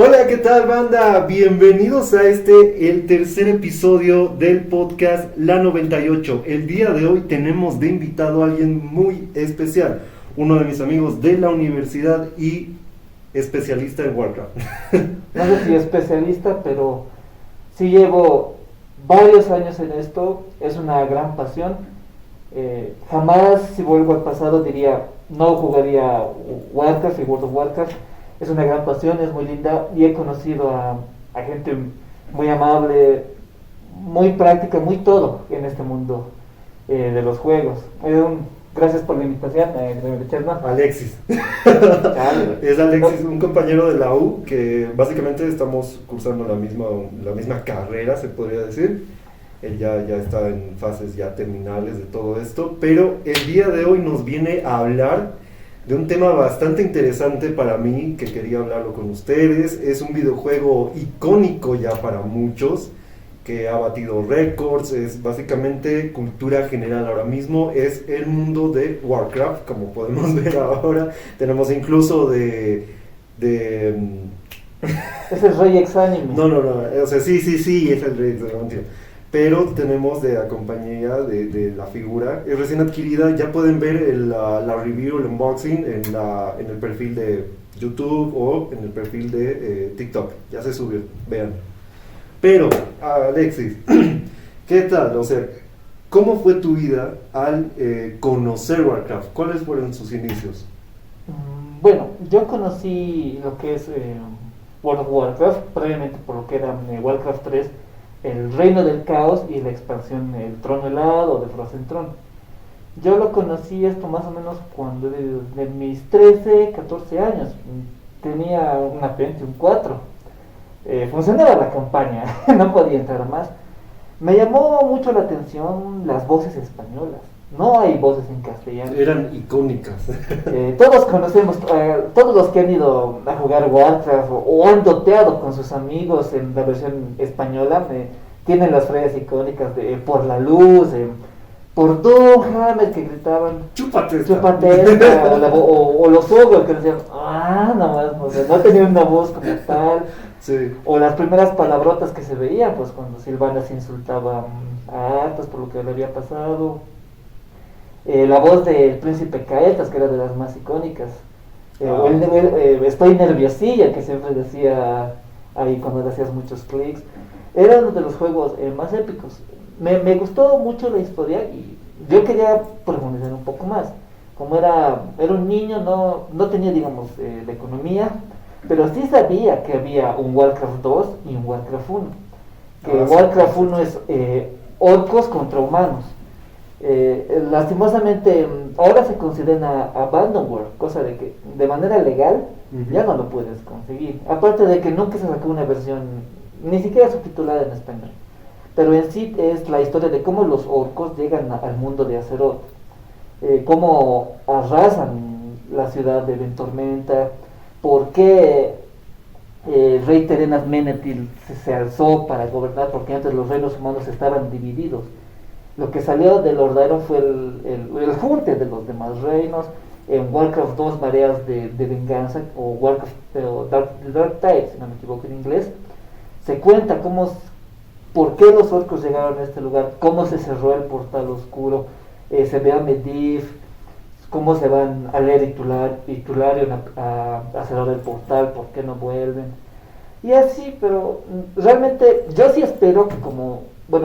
Hola, ¿qué tal, banda? Bienvenidos a el tercer episodio del podcast La 98. El día de hoy tenemos de invitado a alguien muy especial, uno de mis amigos de la universidad y especialista en Warcraft. No sé si especialista, pero sí llevo varios años en esto, es una gran pasión. Jamás, si vuelvo al pasado, diría no jugaría Warcraft y World of Warcraft. Es una gran pasión, es muy linda y he conocido a gente muy amable, muy práctica, muy todo en este mundo de los juegos. Gracias por la invitación, Chesma. Alexis. Chale. Es Alexis, un compañero de la U que básicamente estamos cursando la misma carrera, se podría decir. Él ya está en fases ya terminales de todo esto, pero el día de hoy nos viene a hablar de un tema bastante interesante para mí, que quería hablarlo con ustedes. Es un videojuego icónico ya para muchos, que ha batido récords, es básicamente cultura general ahora mismo, es el mundo de Warcraft, como podemos ver ahora. Tenemos incluso Ese es Rey Ex Anime. No, o sea, sí, es el Rey Ex Anime. Pero tenemos de la compañía de la figura, es recién adquirida. Ya pueden ver la review, el unboxing en el perfil de YouTube o en el perfil de TikTok. Ya se subió, vean. Pero, Alexis, ¿qué tal? O sea, ¿cómo fue tu vida al conocer Warcraft? ¿Cuáles fueron sus inicios? Bueno, yo conocí lo que es World of Warcraft, previamente por lo que era Warcraft 3, el Reino del Caos y la expansión El Trono Helado o de Frozen Throne. Yo lo conocí esto más o menos cuando de mis 13, 14 años. Tenía una Pentium 4. Funcionaba la campaña, no podía entrar más. Me llamó mucho la atención las voces españolas. No hay voces en castellano. Eran icónicas. Todos conocemos, todos los que han ido a jugar Warcraft o han doteado con sus amigos en la versión española, tienen las frases icónicas de por la luz, por Doomhammer, que gritaban chúpate esta, o los ogros que decían no tenían una voz como tal. Sí. O las primeras palabrotas que se veían, pues cuando Sylvanas insultaba a Arthas por lo que le había pasado. La voz del príncipe Caetas, que era de las más icónicas. Estoy nerviosilla, que siempre decía ahí cuando le hacías muchos clics. Era uno de los juegos más épicos. Me gustó mucho la historia y yo quería profundizar un poco más. Como era un niño, no tenía, digamos, la economía, pero sí sabía que había un Warcraft 2 y un Warcraft 1. Warcraft 1 es orcos contra humanos. Lastimosamente ahora se considera abandonware, cosa de que de manera legal ya no lo puedes conseguir, aparte de que nunca se sacó una versión ni siquiera subtitulada en español, pero en sí es la historia de cómo los orcos llegan al mundo de Azeroth, cómo arrasan la ciudad de Ventormenta, por qué Rey Terenas Menethil se alzó para gobernar, porque antes los reinos humanos estaban divididos. Lo que salió de Lord Iron fue el junte de los demás reinos. En Warcraft 2, Mareas de Venganza, o Warcraft Dark Tide, si no me equivoco en inglés, se cuenta por qué los orcos llegaron a este lugar, cómo se cerró el portal oscuro, se ve a Medivh, cómo se van a leer y Tulario a cerrar el portal, por qué no vuelven. Y así, pero realmente yo sí espero que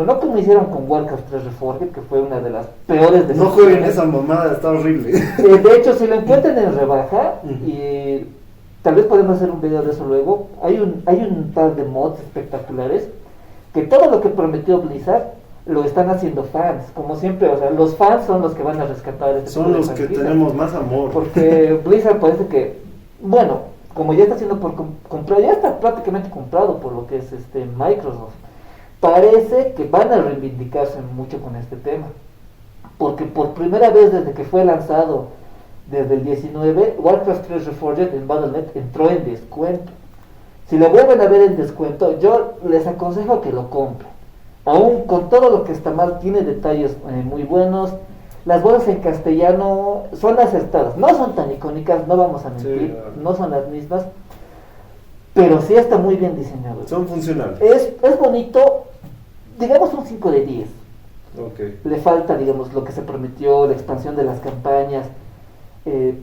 no como hicieron con Warcraft 3 Reforged, que fue una de las peores de No jueguen esa mamada, está horrible. De hecho, si lo encuentran en rebaja, y tal vez podemos hacer un video de eso luego, hay un par de mods espectaculares, que todo lo que prometió Blizzard lo están haciendo fans, como siempre. O sea, los fans son los que van a rescatar son los que tenemos más amor, porque Blizzard parece que, como ya está siendo por comprado, ya está prácticamente comprado por lo que es Microsoft, parece que van a reivindicarse mucho con este tema, porque por primera vez desde que fue lanzado, desde el 19, Warcraft 3 Reforged en Battle.net entró en descuento. Si lo vuelven a ver en descuento, yo les aconsejo que lo compren. Aún con todo lo que está mal, tiene detalles muy buenos. Las voces en castellano son acertadas, no son tan icónicas, no vamos a mentir, no son las mismas, pero sí está muy bien diseñado. Son funcionales. Es bonito, digamos un 5 de 10. Okay. Le falta, digamos, lo que se prometió, la expansión de las campañas.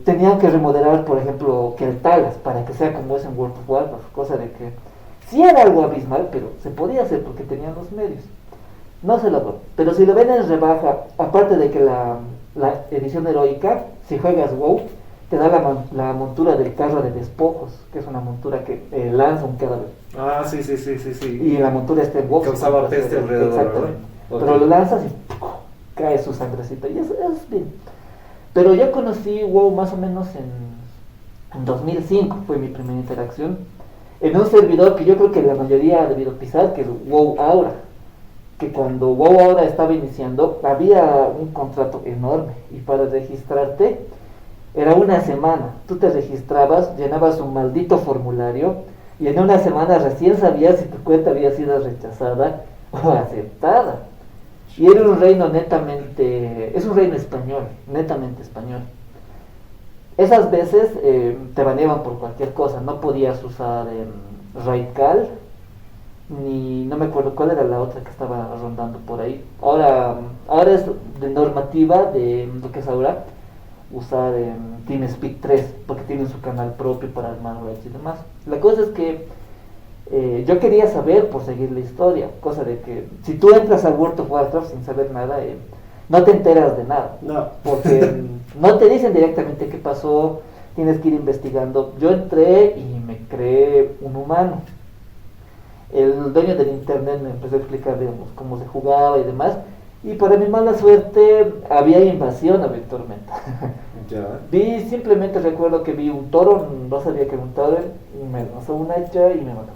Tenían que remodelar, por ejemplo, Keltalas para que sea como es en World of Warcraft, cosa de que sí era algo abismal, pero se podía hacer porque tenían los medios. No se logró, pero si lo ven en rebaja, aparte de que la edición heroica, si juegas WoW, te da la montura del carro de despojos, que es una montura que lanza un cadáver. Ah, sí, sí, sí, sí, sí. Y la montura está en WoW. Causaba peste alrededor, exactamente. ¿verdad? Pero lo lanzas y cae su sangrecita, y eso es bien. Pero yo conocí WoW más o menos en 2005, fue mi primera interacción, en un servidor que yo creo que la mayoría ha debido pisar, que es WoW Aura. Que cuando WoW Aura estaba iniciando, había un contrato enorme, y para registrarte era una semana. Tú te registrabas, llenabas un maldito formulario, y en una semana recién sabías si tu cuenta había sido rechazada o aceptada. Y era un reino netamente, es un reino español, netamente español. Esas veces te baneaban por cualquier cosa, no podías usar Raidcal, ni no me acuerdo cuál era la otra que estaba rondando por ahí. Ahora es de normativa de lo que es ahora usar TeamSpeak 3, porque tienen su canal propio para armar raids y demás. La cosa es que yo quería saber por seguir la historia, cosa de que si tú entras a World of Warcraft sin saber nada, no te enteras de nada, No. porque no te dicen directamente qué pasó, tienes que ir investigando. Yo entré y me creé un humano. El dueño del internet me empezó a explicar, digamos, cómo se jugaba y demás, y para mi mala suerte había invasión a Tormenta. Ya. Simplemente recuerdo que vi un toro, no sabía que era un toro, me lanzó una hacha y me mató.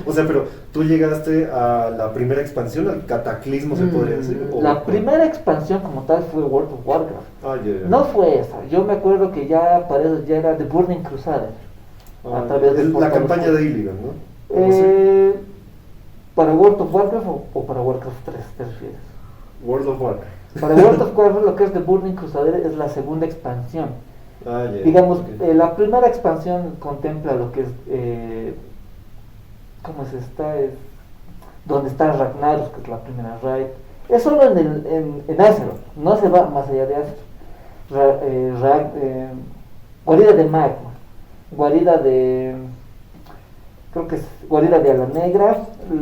O sea, pero tú llegaste a la primera expansión, al cataclismo, se podría decir. La primera expansión como tal fue World of Warcraft. Ah, ya. No fue esa, yo me acuerdo que ya para eso ya era The Burning Crusade. Ah, a través del la portal campaña oscuro. de Illidan, ¿no? ¿Para World of Warcraft o para Warcraft 3 te refieres? World of Warcraft. Para World of Warcraft lo que es The Burning Crusade es la segunda expansión. Ah, ya. Digamos, Okay. la primera expansión contempla lo que es, ¿cómo es esta? Es donde está Ragnaros, que es la primera raid. Es solo en Azeroth, no se va más allá de Azeroth. Guarida de Magma, guarida de, creo que es guarida de Ala Negra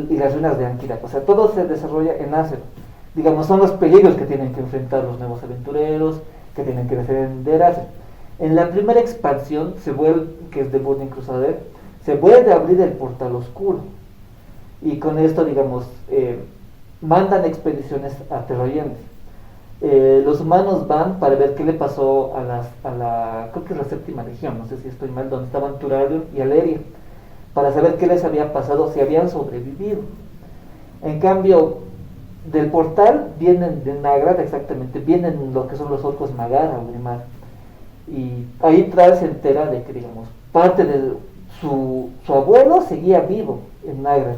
y las ruinas de Ankirak. O sea, todo se desarrolla en Azeroth. Digamos, son los peligros que tienen que enfrentar los nuevos aventureros, que tienen que defender Azeroth. En la primera expansión, que es The Burning Crusade, se vuelve a abrir el portal oscuro. Y con esto, digamos, mandan expediciones a Terrorientes. Los humanos van para ver qué le pasó creo que es la séptima legión, no sé si estoy mal, donde estaban Turarion y Aleria, para saber qué les había pasado, si habían sobrevivido. En cambio, del portal vienen de Nagrad, exactamente, vienen lo que son los orcos Magara o Grimar. Y ahí Tral se entera de que, digamos, parte de su abuelo seguía vivo en Nagrad.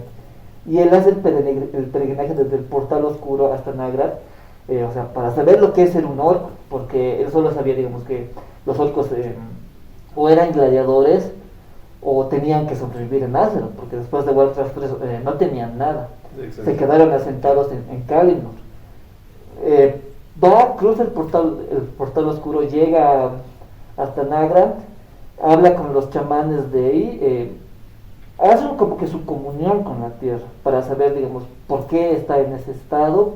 Y él hace el peregrinaje desde el portal oscuro hasta Nagrad, o sea, para saber lo que es ser un orco, porque él solo sabía, digamos, que los orcos o eran gladiadores o tenían que sobrevivir en Azeroth, porque después de Warcraft 3 no tenían nada. Exacto. Se quedaron asentados en Kalimdor. Cruza el portal oscuro, llega hasta Nagrad, habla con los chamanes de ahí, hacen como que su comunión con la tierra para saber, digamos, por qué está en ese estado.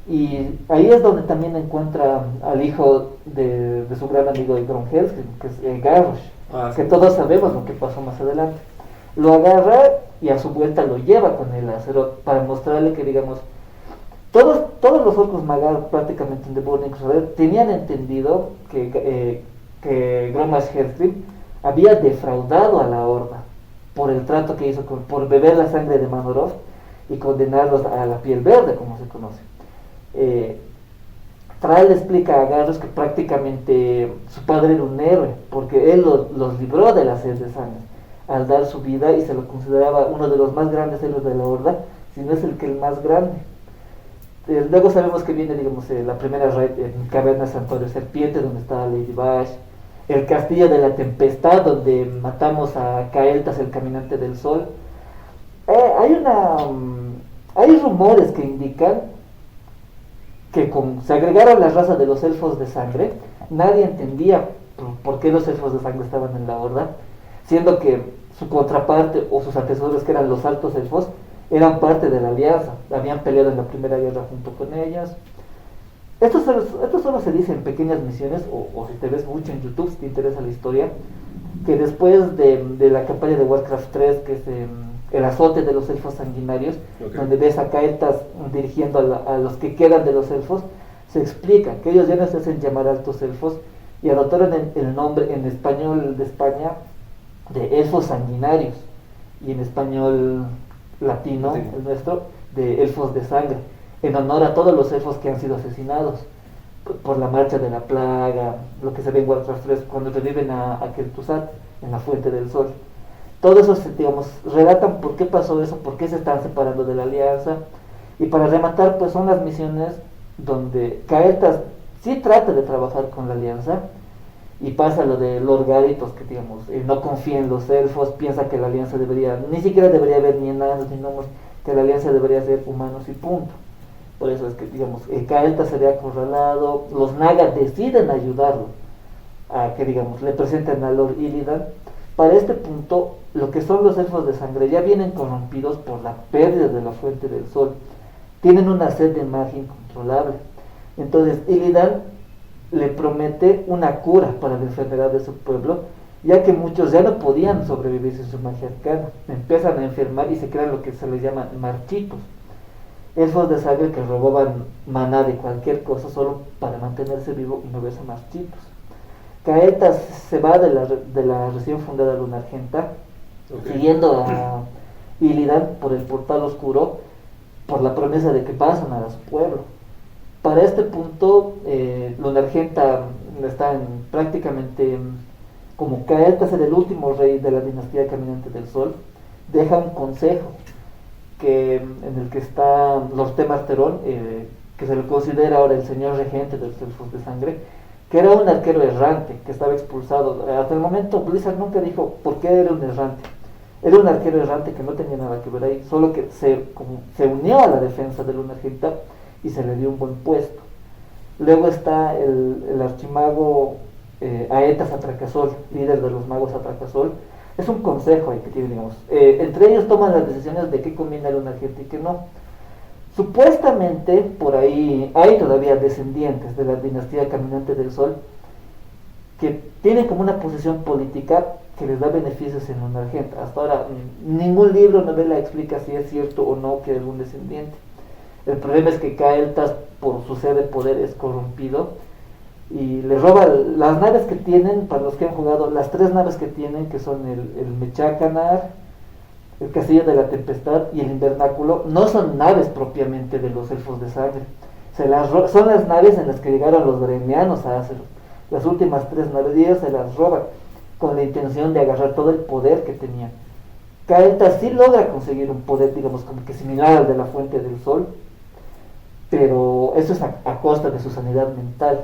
Y ahí es donde también encuentra al hijo de su gran amigo de Grom Helsing, que es Garrosh, que todos sabemos lo que pasó más adelante. Lo agarra y a su vuelta lo lleva con él a Azeroth para mostrarle que, digamos, todos los orcos Magar prácticamente en The Burning Crusade tenían entendido que Gromash Hellstream había defraudado a la Horda por el trato que hizo por beber la sangre de Manoroth y condenarlos a la piel verde, como se conoce. Thrall le explica a Garrosh que prácticamente su padre era un héroe, porque él los libró de la sed de sangre al dar su vida, y se lo consideraba uno de los más grandes héroes de la Horda, si no es el más grande. Luego sabemos que viene, digamos, la primera raid en Caverna Santuario Serpiente, donde está Lady Bash, el Castillo de la Tempestad, donde matamos a Caeltas, el Caminante del Sol. Hay rumores que indican que se agregaron las razas de los elfos de sangre. Nadie entendía por qué los elfos de sangre estaban en la horda, siendo que su contraparte o sus antecesores, que eran los altos elfos, eran parte de la alianza, habían peleado en la primera guerra junto con ellas. Esto solo se dice en pequeñas misiones, o si te ves mucho en YouTube, si te interesa la historia, que después de la campaña de Warcraft 3, que es el azote de los elfos sanguinarios, okay, donde ves a Caeltas dirigiendo a los que quedan de los elfos, se explica que ellos ya no se hacen llamar altos elfos y adoptaron el nombre en español de España de elfos sanguinarios, y en español latino, sí, el nuestro, de elfos de sangre, en honor a todos los elfos que han sido asesinados por la marcha de la plaga, lo que se ve en Warcraft 3 cuando reviven a Kel'Thuzad en la Fuente del Sol. Todo eso, digamos, relatan por qué pasó eso, por qué se están separando de la alianza. Y para rematar, pues son las misiones donde Caeltas sí trata de trabajar con la alianza, y pasa lo de Lord Garithos, que digamos, no confía en los elfos, piensa que la alianza ni siquiera debería haber ni enanos ni gnomos, que la alianza debería ser humanos y punto. Por eso es que, digamos, Caeltas se ve acorralado, los Naga deciden ayudarlo a que, digamos, le presenten a Lord Illidan. Para este punto, lo que son los elfos de sangre ya vienen corrompidos por la pérdida de la Fuente del Sol, tienen una sed de magia incontrolable. Entonces Illidan le promete una cura para la enfermedad de su pueblo, ya que muchos ya no podían sobrevivir sin su magia arcana, empiezan a enfermar y se crean lo que se les llama marchitos, elfos de sangre que robaban maná de cualquier cosa solo para mantenerse vivo y no verse marchitos. Caeltas se va de la recién fundada Luna Argenta, okay, siguiendo a Illidan por el portal oscuro, por la promesa de que pasan a su pueblo. Para este punto, Luna Argenta está prácticamente como Caeltas era el último rey de la dinastía Caminante del Sol, deja un consejo en el que está Lord Temarterón, que se le considera ahora el señor regente de los elfos de sangre, que era un arquero errante, que estaba expulsado. Hasta el momento Blizzard nunca dijo por qué era un errante. Era un arquero errante que no tenía nada que ver ahí, solo que se unió a la defensa de Luna Argenta y se le dio un buen puesto. Luego está el archimago Aetas Atracasol, líder de los magos Atracasol. Es un consejo ahí que tiene, digamos. Entre ellos toman las decisiones de qué conviene a Luna Argenta y qué no. Supuestamente por ahí hay todavía descendientes de la dinastía Caminante del Sol que tienen como una posición política que les da beneficios en Luna Argenta. Hasta ahora ningún libro o novela explica si es cierto o no que hay algún descendiente. El problema es que Caeltas, por su sed de poder, es corrompido y le roba las naves que tienen. Para los que han jugado, las 3 naves que tienen, que son el Mechacanar, el Castillo de la Tempestad y el Invernáculo, no son naves propiamente de los elfos de sangre. Son las naves en las que llegaron los gremianos a Azeroth. Las últimas 3 naves, y ellos se las roban con la intención de agarrar todo el poder que tenían. Caeltas sí logra conseguir un poder, digamos, como que similar al de la Fuente del Sol, pero eso es a costa de su sanidad mental,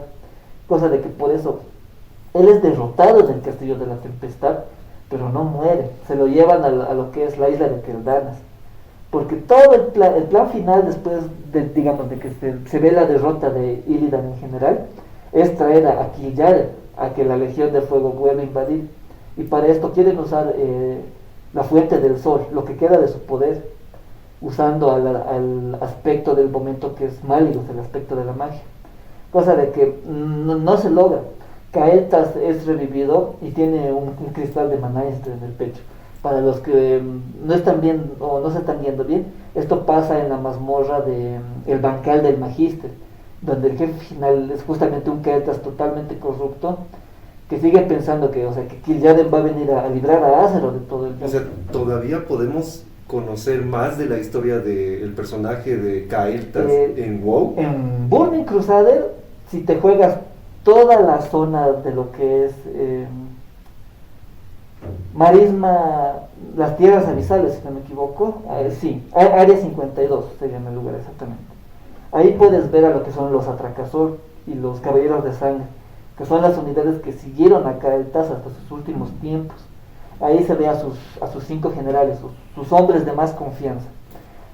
cosa de que por eso él es derrotado en el Castillo de la Tempestad, pero no muere. Se lo llevan a lo que es la isla de Keldanas, porque todo el plan final, después digamos, de que se ve la derrota de Illidan en general, es traer a Kil'jaeden, a que la Legión de Fuego vuelva a invadir, y para esto quieren usar la Fuente del Sol, lo que queda de su poder, usando al aspecto del momento, que es Malygos, el aspecto de la magia, cosa de que no se logra. Caeltas es revivido y tiene un cristal de maná en el pecho. Para los que no están bien o no se están viendo bien, esto pasa en la mazmorra de el Bancal del Magister, donde el jefe final es justamente un Caeltas totalmente corrupto, que sigue pensando que Kil'jaeden va a venir a librar a Azeroth de todo el mundo. O sea, todavía podemos conocer más de la historia del personaje de Caeltas en WoW. En Burning Crusader, si te juegas toda la zona de lo que es Marisma, las Tierras Abisales, si no me equivoco, sí, Área 52 se llama el lugar exactamente. Ahí puedes ver a lo que son los Atracasol y los Caballeros de Sangre, que son las unidades que siguieron a Cael'thas hasta sus últimos tiempos. Ahí se ve a sus 5 generales, sus hombres de más confianza.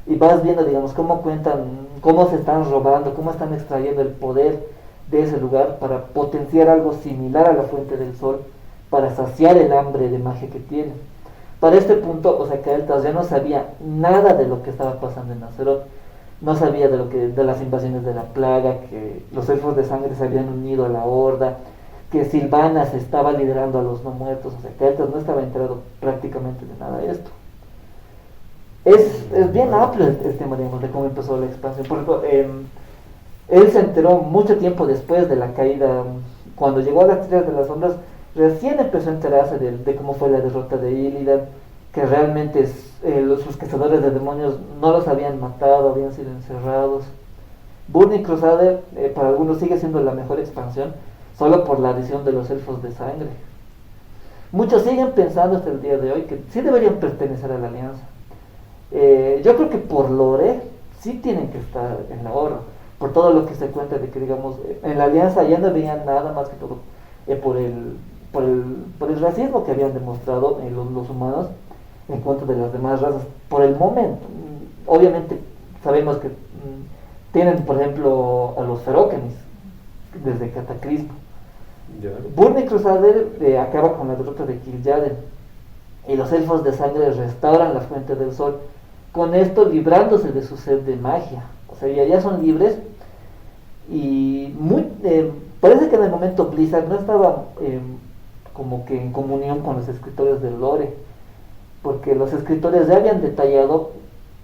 Y vas viendo, digamos, cómo cuentan, cómo se están robando, cómo están extrayendo el poder de ese lugar para potenciar algo similar a la Fuente del Sol, para saciar el hambre de magia que tienen. Para este punto, o sea, Cael'thas ya no sabía nada de lo que estaba pasando en Azeroth. No sabía de las invasiones de la plaga, que los elfos de sangre se habían unido a la horda, que Sylvanas estaba liderando a los no muertos. O sea, Cael'thas no estaba enterado prácticamente de nada de esto. Es bien amplio el tema, digamos, de cómo empezó la expansión. Por ejemplo, él se enteró mucho tiempo después de la caída, cuando llegó a las Tierras de las Sombras, recién empezó a enterarse de cómo fue la derrota de Illidan, que realmente sus cazadores de demonios no los habían matado, habían sido encerrados. Burning Crusade para algunos sigue siendo la mejor expansión, solo por la adición de los elfos de sangre. Muchos siguen pensando hasta el día de hoy que sí deberían pertenecer a la Alianza. Yo creo que por lore sí tienen que estar en la horda, por todo lo que se cuenta de que, digamos, en la Alianza ya no veían nada más que todo por el racismo que habían demostrado los humanos en contra de las demás razas por el momento. Obviamente sabemos que tienen, por ejemplo, a los Ferokenis desde Cataclismo. Burning Crusade acaba con la derrota de Kil'jaeden y los elfos de sangre restauran la Fuente del Sol, con esto librándose de su sed de magia. O sea, ya son libres y parece que en el momento Blizzard no estaba como que en comunión con los escritores del lore, porque los escritores ya habían detallado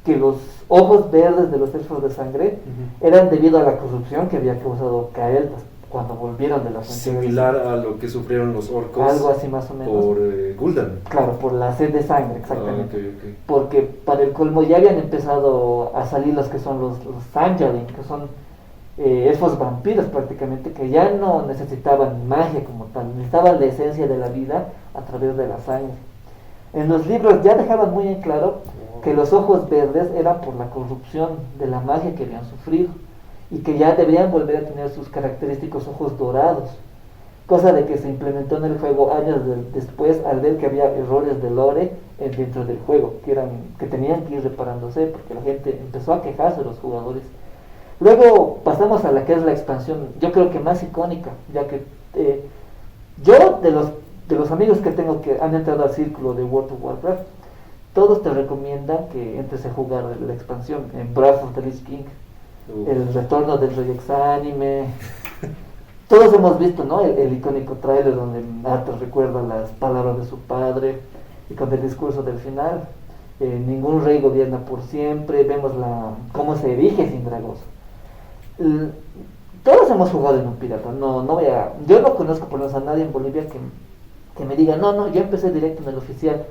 que los ojos verdes de los elfos de sangre eran debido a la corrupción que había causado Cael'thas cuando volvieron de la Fuente. Similar a lo que sufrieron los orcos. Algo así más o menos. Por Gul'dan. Claro, por la sed de sangre, exactamente. Okay. Porque para el colmo ya habían empezado a salir los que son los Sanjarin, que son elfos vampiros prácticamente, que ya no necesitaban magia como tal, necesitaban la esencia de la vida a través de la sangre. En los libros ya dejaban muy en claro que los ojos verdes eran por la corrupción de la magia que habían sufrido y que ya deberían volver a tener sus característicos ojos dorados, cosa de que se implementó en el juego años después, al ver que había errores de lore dentro del juego que tenían que ir reparándose porque la gente empezó a quejarse de los jugadores. Luego pasamos a la que es la expansión, yo creo que más icónica, ya que yo de los amigos que tengo que han entrado al círculo de World of Warcraft, todos te recomiendan que entres a jugar la expansión en Wrath of the Lich King, el retorno del Rey Exánime. Todos hemos visto, ¿no? El icónico trailer donde Arthur recuerda las palabras de su padre y con el discurso del final. Ningún rey gobierna por siempre. Vemos cómo se erige Sindragoso. Todos hemos jugado en un pirata. Yo no conozco por lo menos a nadie en Bolivia que me diga, no, yo empecé directo en el oficial.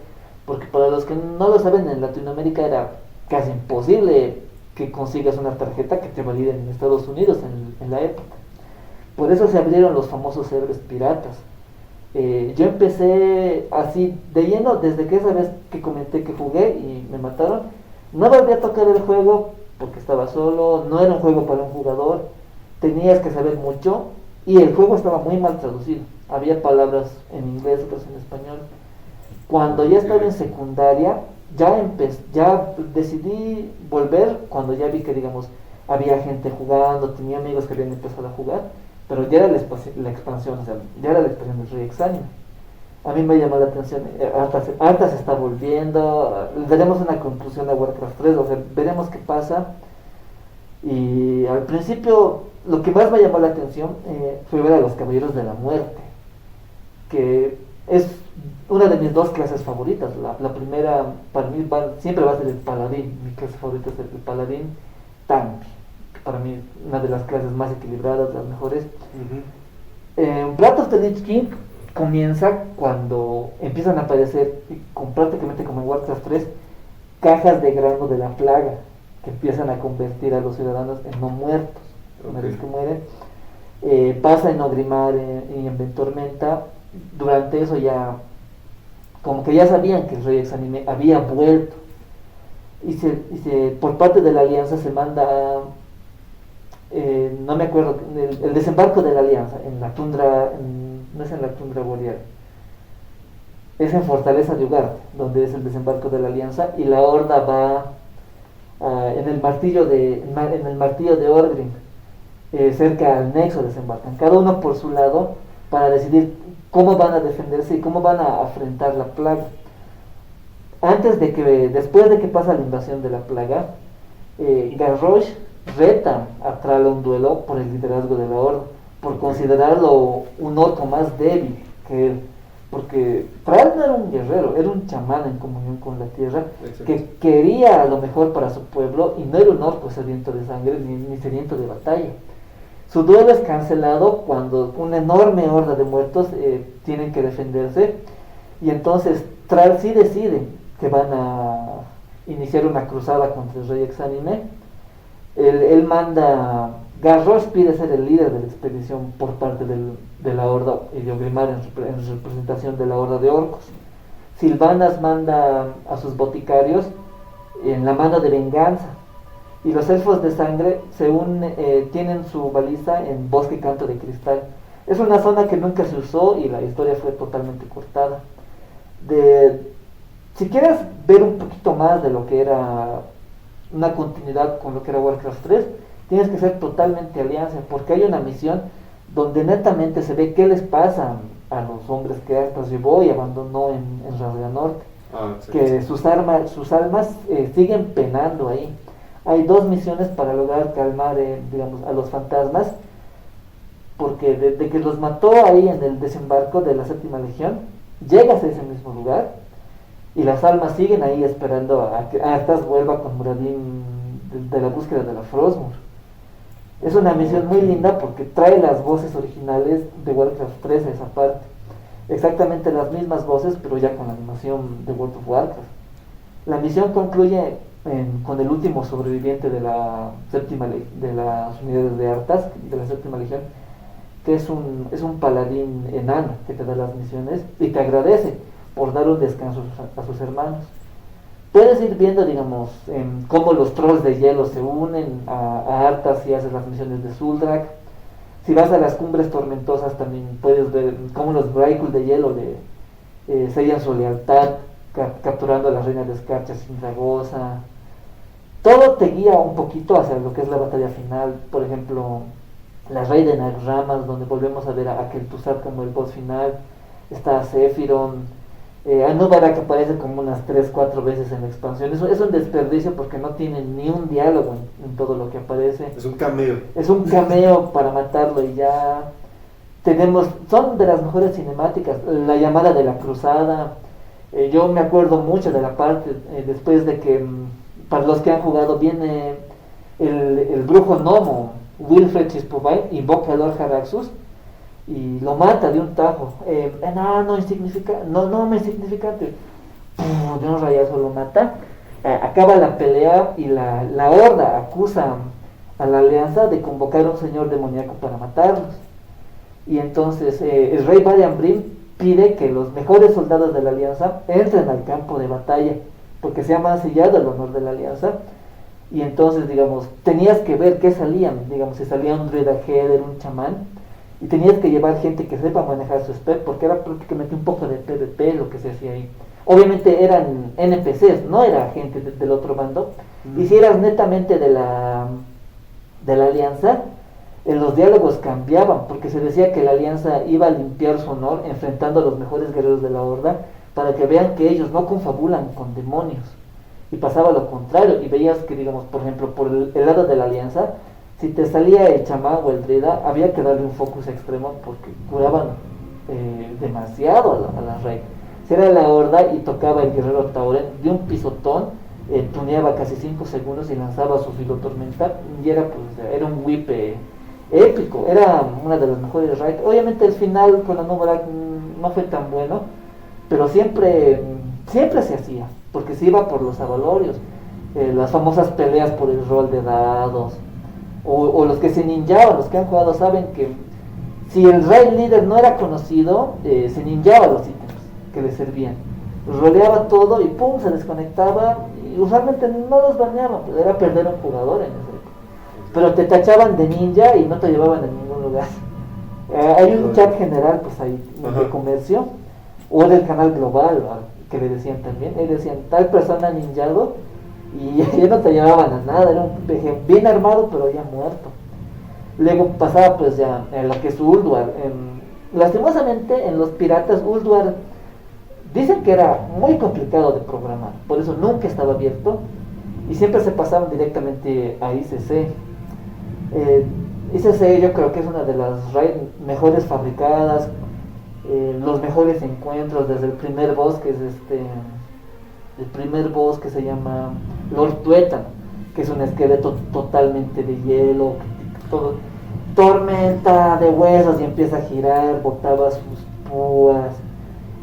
Porque para los que no lo saben, en Latinoamérica era casi imposible que consigas una tarjeta que te valide en Estados Unidos en la época. Por eso se abrieron los famosos servers piratas. Yo empecé así de lleno desde que esa vez que comenté que jugué y me mataron. No volví a tocar el juego porque estaba solo, no era un juego para un jugador, tenías que saber mucho y el juego estaba muy mal traducido. Había palabras en inglés, otras en español. Cuando ya estaba en secundaria, ya decidí volver cuando ya vi que, digamos, había gente jugando, tenía amigos que habían empezado a jugar, pero ya era la expansión, o sea, ya era la expansión del Rey Exánime. A mí me llamó la atención, Arthas se está volviendo, daremos una conclusión a Warcraft 3, o sea, veremos qué pasa. Y al principio, lo que más me llamó la atención fue ver a los Caballeros de la Muerte, que es una de mis 2 clases favoritas. La primera, para mí, siempre va a ser el Paladín. Mi clase favorita es el Paladín Tanque, que para mí es una de las clases más equilibradas, las mejores. Wrath of the Lich King comienza cuando empiezan a aparecer, prácticamente como en Warcraft 3, cajas de grano de la plaga, que empiezan a convertir a los ciudadanos en no muertos. Una vez que mueren, pasa en Ogrimmar y en Ventormenta. Durante eso ya como que ya sabían que el Rey Exánime había vuelto y por parte de la Alianza se manda no me acuerdo, el desembarco de la Alianza, en la tundra, no es en la tundra boreal, es en Fortaleza de Ugarte, donde es el desembarco de la Alianza, y la horda va en el martillo de Orgrim, cerca al nexo desembarcan, cada uno por su lado, para decidir cómo van a defenderse y cómo van a afrontar la plaga. Después de que pasa la invasión de la plaga, Garrosh reta a Thrall a un duelo por el liderazgo de la horda, por considerarlo un orco más débil que él, porque Thrall no era un guerrero, era un chamán en comunión con la tierra. Exacto. Que quería lo mejor para su pueblo y no era un orco sediento de sangre ni sediento de batalla. Su duelo es cancelado cuando una enorme horda de muertos tienen que defenderse, y entonces Thrall sí decide que van a iniciar una cruzada contra el rey exánime. Él manda, Garrosh pide ser el líder de la expedición por parte de la horda, y Ogrimmar en representación de la horda de orcos. Sylvanas manda a sus boticarios en la mano de venganza, y los elfos de sangre tienen su baliza en Bosque Canto de Cristal. Es una zona que nunca se usó y la historia fue totalmente cortada. Si quieres ver un poquito más de lo que era una continuidad con lo que era Warcraft 3, tienes que ser totalmente alianza, porque hay una misión donde netamente se ve qué les pasa a los hombres que Arthas llevó y abandonó en Ravnica Norte. Sí, que sí. Sus almas siguen penando ahí. Hay 2 misiones para lograr calmar a los fantasmas, porque desde que los mató ahí en el desembarco de la Séptima Legión, llegas a ese mismo lugar y las almas siguen ahí esperando a que Arthas vuelva con Muradin de la búsqueda de la Frostmourne. Es una misión muy linda porque trae las voces originales de Warcraft 3 a esa parte, exactamente las mismas voces, pero ya con la animación de World of Warcraft. La misión concluye con el último sobreviviente de las unidades de Arthas, de la Séptima Legión, que es un paladín enano que te da las misiones y te agradece por dar un descanso a sus hermanos. Puedes ir viendo, digamos, cómo los trolls de hielo se unen a Arthas y haces las misiones de Zuldrak. Si vas a las cumbres tormentosas también puedes ver cómo los Braikul de hielo sellan su lealtad, capturando a la reina de Escarcha Sindragosa. Todo te guía un poquito hacia lo que es la batalla final. Por ejemplo, la Rey de Nagramas, donde volvemos a ver a Kel'Thuzad como el boss final. Está Sephiroth, Anub'arak aparece como unas 3-4 veces en la expansión. Es un desperdicio porque no tiene ni un diálogo en todo lo que aparece. Es un cameo. Es un cameo para matarlo y ya. Son de las mejores cinemáticas. La llamada de la cruzada. Yo me acuerdo mucho de la parte después de que, para los que han jugado, viene el brujo gnomo Wilfred Chispovain, invoca a Lord Haraxus y lo mata de un tajo. No insignificante. De un rayazo lo mata. Acaba la pelea y la horda acusa a la alianza de convocar a un señor demoníaco para matarlos. Y entonces el rey Valiant Brim pide que los mejores soldados de la alianza entren al campo de batalla, porque se ha mancillado el honor de la alianza. Y entonces, digamos, tenías que ver qué salían. Digamos, si salía un druida Healer, un chamán, y tenías que llevar gente que sepa manejar su spec, porque era prácticamente un poco de PvP lo que se hacía ahí. Obviamente eran NPCs, no era gente del otro bando. Y si eras netamente de la alianza, los diálogos cambiaban, porque se decía que la alianza iba a limpiar su honor enfrentando a los mejores guerreros de la horda, para que vean que ellos no confabulan con demonios. Y pasaba lo contrario, y veías que, digamos, por ejemplo, por el lado de la alianza, si te salía el chamán o el druida, había que darle un focus extremo porque curaban demasiado a la rey. Si era la horda y tocaba el guerrero Tauren, de un pisotón, tuneaba casi 5 segundos y lanzaba su filotormenta, y era un whip épico, era una de las mejores raids. Obviamente el final con la Anub'arak no fue tan bueno, pero siempre se hacía, porque se iba por los avalorios, las famosas peleas por el rol de dados, o los que se ninjaban. Los que han jugado saben que si el raid líder no era conocido, se ninjaba los ítems que le servían, roleaba todo y pum, se desconectaba, y usualmente no los baneaban, pues era perder un jugador en ese época. pero te tachaban de ninja y no te llevaban a ningún lugar. Hay un chat general, pues ahí, de comercio, o del canal global, que le decían también, ahí decían, tal persona ninjado, y ya no te llevaban a nada, era un PG bien armado, pero ya muerto. Luego pasaba pues ya en lo que es Ulduar. Lastimosamente en los piratas Ulduar dicen que era muy complicado de programar, por eso nunca estaba abierto y siempre se pasaban directamente a ICC. ICC yo creo que es una de las raids mejores fabricadas, los mejores encuentros, desde el primer boss que es el primer boss que se llama Lord Tuetan, que es un esqueleto totalmente de hielo, todo, tormenta de huesos y empieza a girar, botaba sus púas,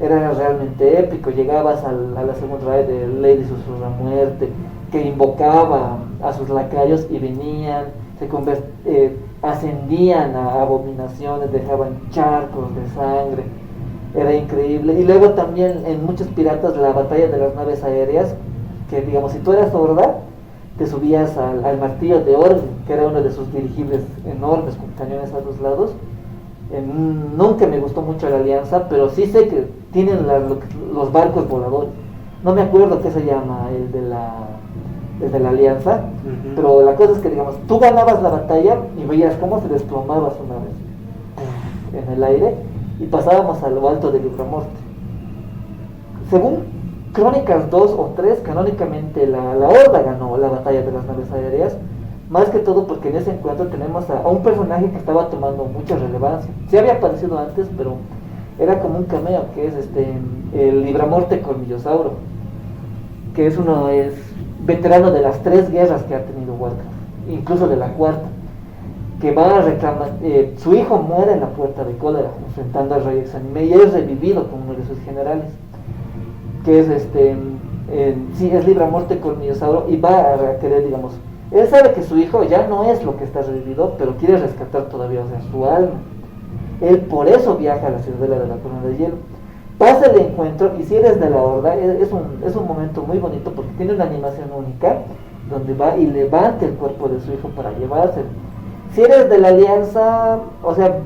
era realmente épico. Llegabas a la segunda raid de Lady Susurra Muerte, que invocaba a sus lacayos y venían, ascendían a abominaciones, dejaban charcos de sangre, era increíble. Y luego también en muchos piratas la batalla de las naves aéreas, que digamos si tú eras horda, te subías al martillo de Org, que era uno de sus dirigibles enormes con cañones a los lados. Nunca me gustó mucho la Alianza, pero sí sé que tienen los barcos voladores. No me acuerdo qué se llama el de la Alianza, pero la cosa es que digamos, tú ganabas la batalla y veías cómo se desplomaba su nave en el aire y pasábamos a lo alto de Libramorte. Según Crónicas 2 o 3, canónicamente la Horda ganó la batalla de las naves aéreas, más que todo porque en ese encuentro tenemos a un personaje que estaba tomando mucha relevancia. Sí había aparecido antes, pero era como un cameo, que es el Libramorte Colmillosauro, que es veterano de las 3 guerras que ha tenido Warcraft, incluso de la 4ª, que va a reclamar, su hijo muere en la Puerta de Cólera, enfrentando al rey Exanime, y es revivido como uno de sus generales, que es es Libramorte Colmillosauro, y va a querer, digamos, él sabe que su hijo ya no es lo que está revivido, pero quiere rescatar todavía, o sea, su alma. Él por eso viaja a la ciudadela de la Corona de Hielo. Pasa el encuentro, y si eres de la Horda, es un momento muy bonito porque tiene una animación única, donde va y levanta el cuerpo de su hijo para llevárselo. Si eres de la Alianza, o sea,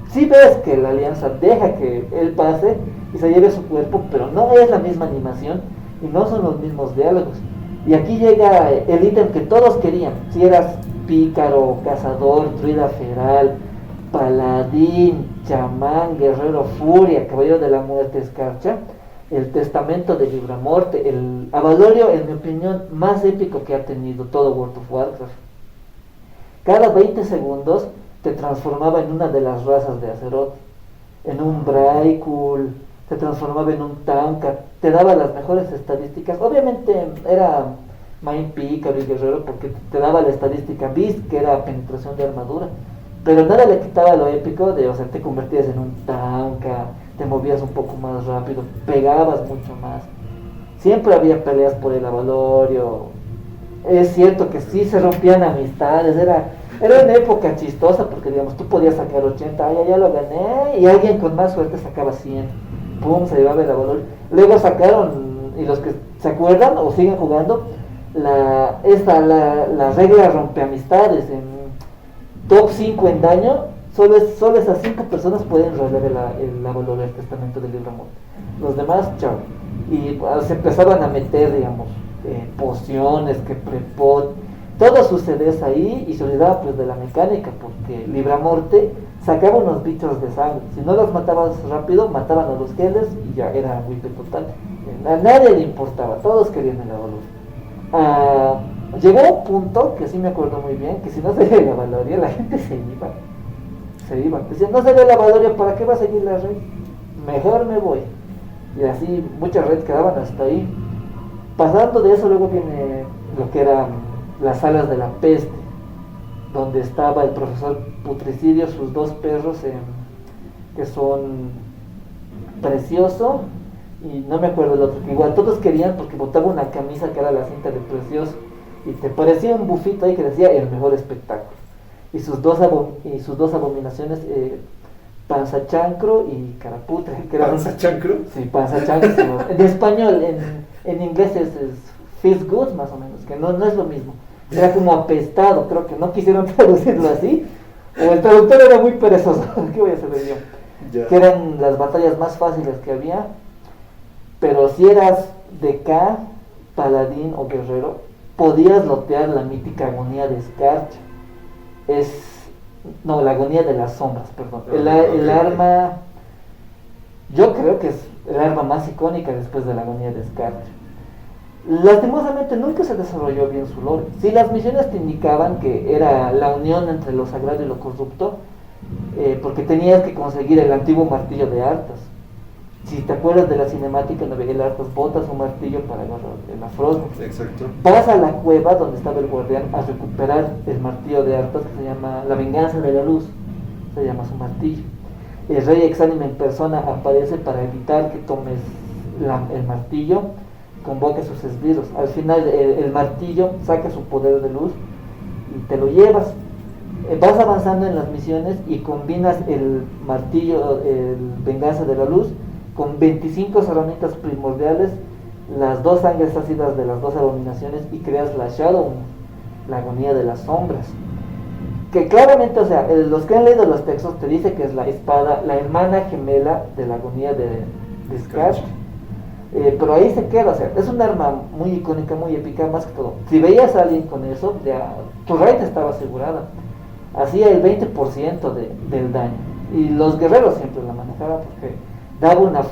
si ves que la Alianza deja que él pase y se lleve su cuerpo, pero no es la misma animación y no son los mismos diálogos. Y aquí llega el ítem que todos querían. Si eras pícaro, cazador, druida feral, paladín, chamán, guerrero furia, caballero de la muerte escarcha, el testamento de Libramorte, el Avalorio, en mi opinión, más épico que ha tenido todo World of Warcraft. Cada 20 segundos te transformaba en una de las razas de Azeroth, en un Braikul, se transformaba en un Taunka, te daba las mejores estadísticas. Obviamente era Main Pícaro y Guerrero porque te daba la estadística Beast, que era penetración de armadura, pero nada le quitaba lo épico de, o sea, te convertías en un Taunka, te movías un poco más rápido, pegabas mucho más. Siempre había peleas por el Avalorio. Es cierto que sí se rompían amistades, era una época chistosa porque digamos, tú podías sacar 80, ya lo gané, y alguien con más suerte sacaba 100, pum, se llevaba el Avalorio. Luego sacaron, y los que se acuerdan o siguen jugando, la regla rompeamistades en top 5 en daño, solo esas 5 personas pueden rolear el Avalorio del testamento del Libramorte. Los demás, chao. Y se empezaban a meter, digamos, pociones, que prepot, todo sucede ahí, y se olvidaba pues de la mecánica, porque Libramorte sacaba unos bichos de sangre. Si no los matabas rápido, mataban a los Kellers y ya era wipe total. A nadie le importaba, todos querían el Avalorio. Llegó un punto que sí me acuerdo muy bien, que si no se ve el Avalorio, la gente se iba. Decían, no se ve el Avalorio, ¿para qué va a seguir la red? Mejor me voy. Y así muchas redes quedaban hasta ahí. Pasando de eso, luego viene lo que eran las salas de la peste, donde estaba el profesor Putricidio, sus 2 perros, que son Precioso y no me acuerdo el otro, que igual todos querían porque botaba una camisa que era la cinta de Precioso y te parecía un bufito ahí que decía el mejor espectáculo. Y sus dos abominaciones, Panza Chancro y Caraputre. ¿Panza Chancro? Sí, Panza Chancro. En español, en inglés es Feels Good, más o menos, que no es lo mismo. Era como apestado, creo que no quisieron traducirlo así, o el traductor era muy perezoso, ¿qué voy a saber yo? Ya. Que eran las batallas más fáciles que había, pero si eras de K, paladín o guerrero, podías lotear la mítica agonía de Scarcha. La agonía de las sombras, perdón. El arma, yo creo que es el arma más icónica después de la agonía de Scarcha. Lastimosamente nunca se desarrolló bien su lore. Si las misiones te indicaban que era la unión entre lo sagrado y lo corrupto, porque tenías que conseguir el antiguo martillo de Arthas. Si te acuerdas de la cinemática donde el Arthas bota su martillo para agarrar el Afrosmo. Exacto. Vas a la cueva donde estaba el guardián a recuperar el martillo de Arthas, que se llama la venganza de la luz, se llama su martillo. El rey exánime en persona aparece para evitar que tomes el martillo, convoca sus esbirros. Al final el martillo saca su poder de luz y te lo llevas. Vas avanzando en las misiones y combinas el martillo, el venganza de la luz, con 25 herramientas primordiales, las 2 sangres ácidas de las 2 abominaciones, y creas la Shadow, la agonía de las sombras. Que claramente, o sea, los que han leído los textos te dice que es la espada, la hermana gemela de la agonía de Scarcha. Pero ahí se queda, o sea, es un arma muy icónica, muy épica, más que todo. Si veías a alguien con eso, ya, tu raid estaba asegurada. Hacía el 20% del daño. Y los guerreros siempre la manejaban porque daba una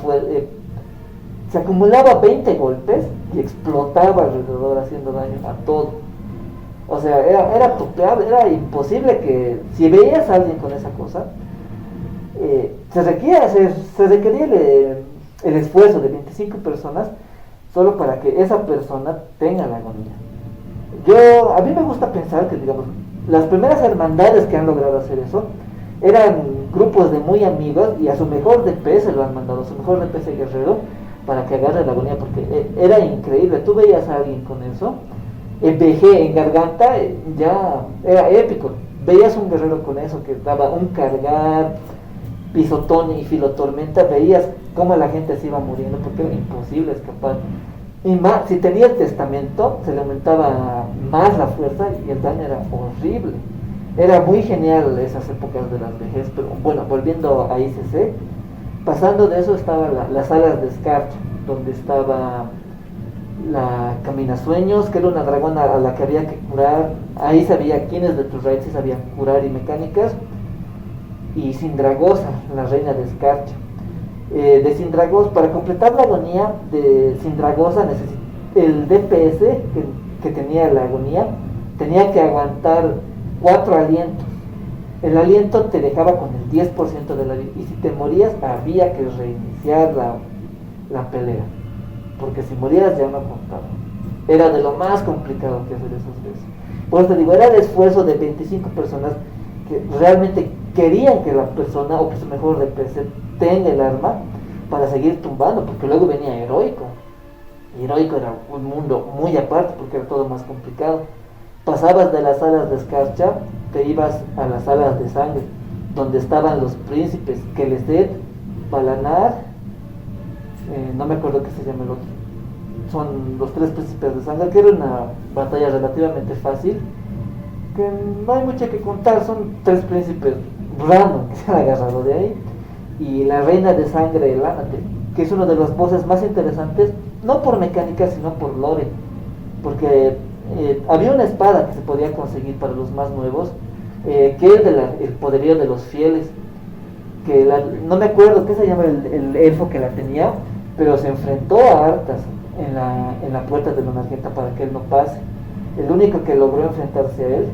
se acumulaba 20 golpes y explotaba alrededor haciendo daño a todo. O sea, era topeable, era imposible que si veías a alguien con esa cosa, se requería el esfuerzo de 25 personas solo para que esa persona tenga la agonía. A mí me gusta pensar que, digamos, las primeras hermandades que han logrado hacer eso eran grupos de muy amigos y a su mejor DPS lo han mandado, a su mejor DPS guerrero, para que agarre la agonía, porque era increíble. Tú veías a alguien con eso, en VG, en garganta, ya era épico. Veías un guerrero con eso que daba un cargar, pisotón y filotormenta, veías cómo la gente se iba muriendo porque era imposible escapar. Y más, si tenía el testamento, se le aumentaba más la fuerza y el daño era horrible. Era muy genial esas épocas de las vejez, pero bueno, volviendo a ICC, pasando de eso estaban las salas de Scarcha, donde estaba la Caminasueños, que era una dragona a la que había que curar. Ahí sabía quiénes de tus raids sabían curar y mecánicas. Y Sindragosa, la reina de Scarcha. De Sindragosa, para completar la agonía de Sindragosa, el DPS que tenía la agonía tenía que aguantar 4 alientos. El aliento te dejaba con el 10% de la vida, y si te morías había que reiniciar la pelea, porque si morías ya no contaba. Era de lo más complicado que hacer esas veces. Por eso te digo, era el esfuerzo de 25 personas que realmente querían que la persona o que su mejor DPS tenga el arma para seguir tumbando, porque luego venía Heroico. Y Heroico era un mundo muy aparte porque era todo más complicado. Pasabas de las salas de Scarcha, te ibas a las salas de sangre, donde estaban los príncipes Keleseth, Palanar, no me acuerdo qué se llama el otro. Son los 3 príncipes de sangre, que era una batalla relativamente fácil, que no hay mucho que contar. Son 3 príncipes random que se han agarrado de ahí, y la reina de sangre, Lánate, que es uno de los bosses más interesantes, no por mecánica sino por lore, porque había una espada que se podía conseguir para los más nuevos, que es el poderío de los fieles, que no me acuerdo qué se llama el elfo que la tenía, pero se enfrentó a Arthas en la puerta de la Argenta para que él no pase. El único que logró enfrentarse a él,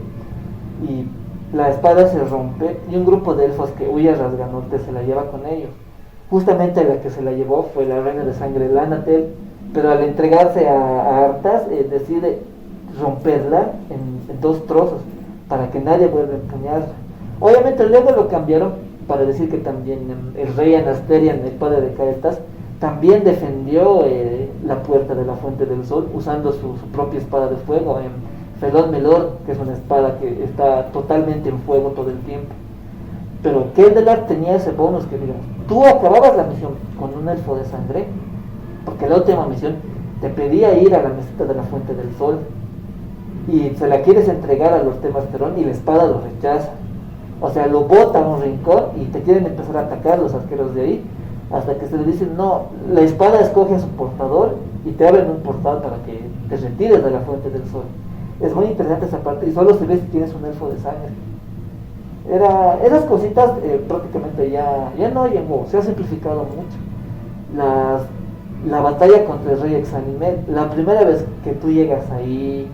y la espada se rompe y un grupo de elfos que huye a Rasganorte se la lleva con ellos. Justamente la que se la llevó fue la reina de sangre Lanatel, pero al entregarse a Arthas decide romperla en 2 trozos para que nadie vuelva a empuñarla. Obviamente luego lo cambiaron para decir que también el rey Anasterian, el padre de Caetas, también defendió la puerta de la Fuente del Sol usando su propia espada de fuego, Felon Melor, que es una espada que está totalmente en fuego todo el tiempo. Pero Keldelar tenía ese bonus que, digamos, tú acababas la misión con un elfo de sangre, porque la última misión te pedía ir a la meseta de la Fuente del Sol, y se la quieres entregar a los Temasтерón y la espada lo rechaza. O sea, lo bota a un rincón y te quieren empezar a atacar los arqueros de ahí, hasta que se le dicen, no, la espada escoge a su portador y te abren un portal para que te retires de la fuente del sol. Es muy interesante esa parte y solo se ve si tienes un elfo de sangre. Esas cositas prácticamente ya no hay en WoW, se ha simplificado mucho. La batalla contra el rey Exanime, la primera vez que tú llegas ahí,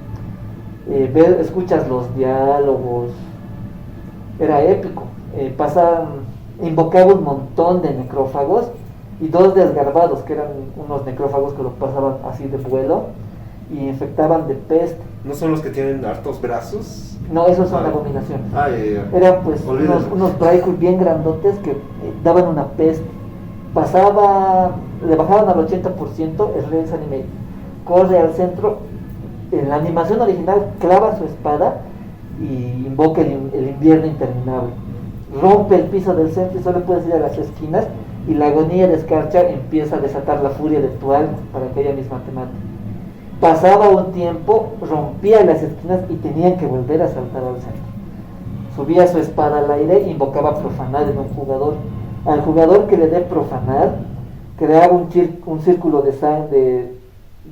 escuchas los diálogos, era épico. Invocaba un montón de necrófagos y dos desgarbados, que eran unos necrófagos que lo pasaban así de vuelo y infectaban de peste. ¿No son los que tienen hartos brazos? No, esos son abominaciones. Ya. Eran pues unos Braikul bien grandotes que daban una peste. Le bajaban al 80%, el rey Exanime corre al centro, en la animación original clava su espada y invoca el invierno interminable. Rompe el piso del centro y solo puedes ir a las esquinas y la agonía de escarcha empieza a desatar la furia de tu alma para que ella misma te mate. Pasaba un tiempo, rompía las esquinas y tenían que volver a saltar al centro. Subía su espada al aire e invocaba profanar en un jugador. Al jugador que le dé profanar, creaba un círculo de sangre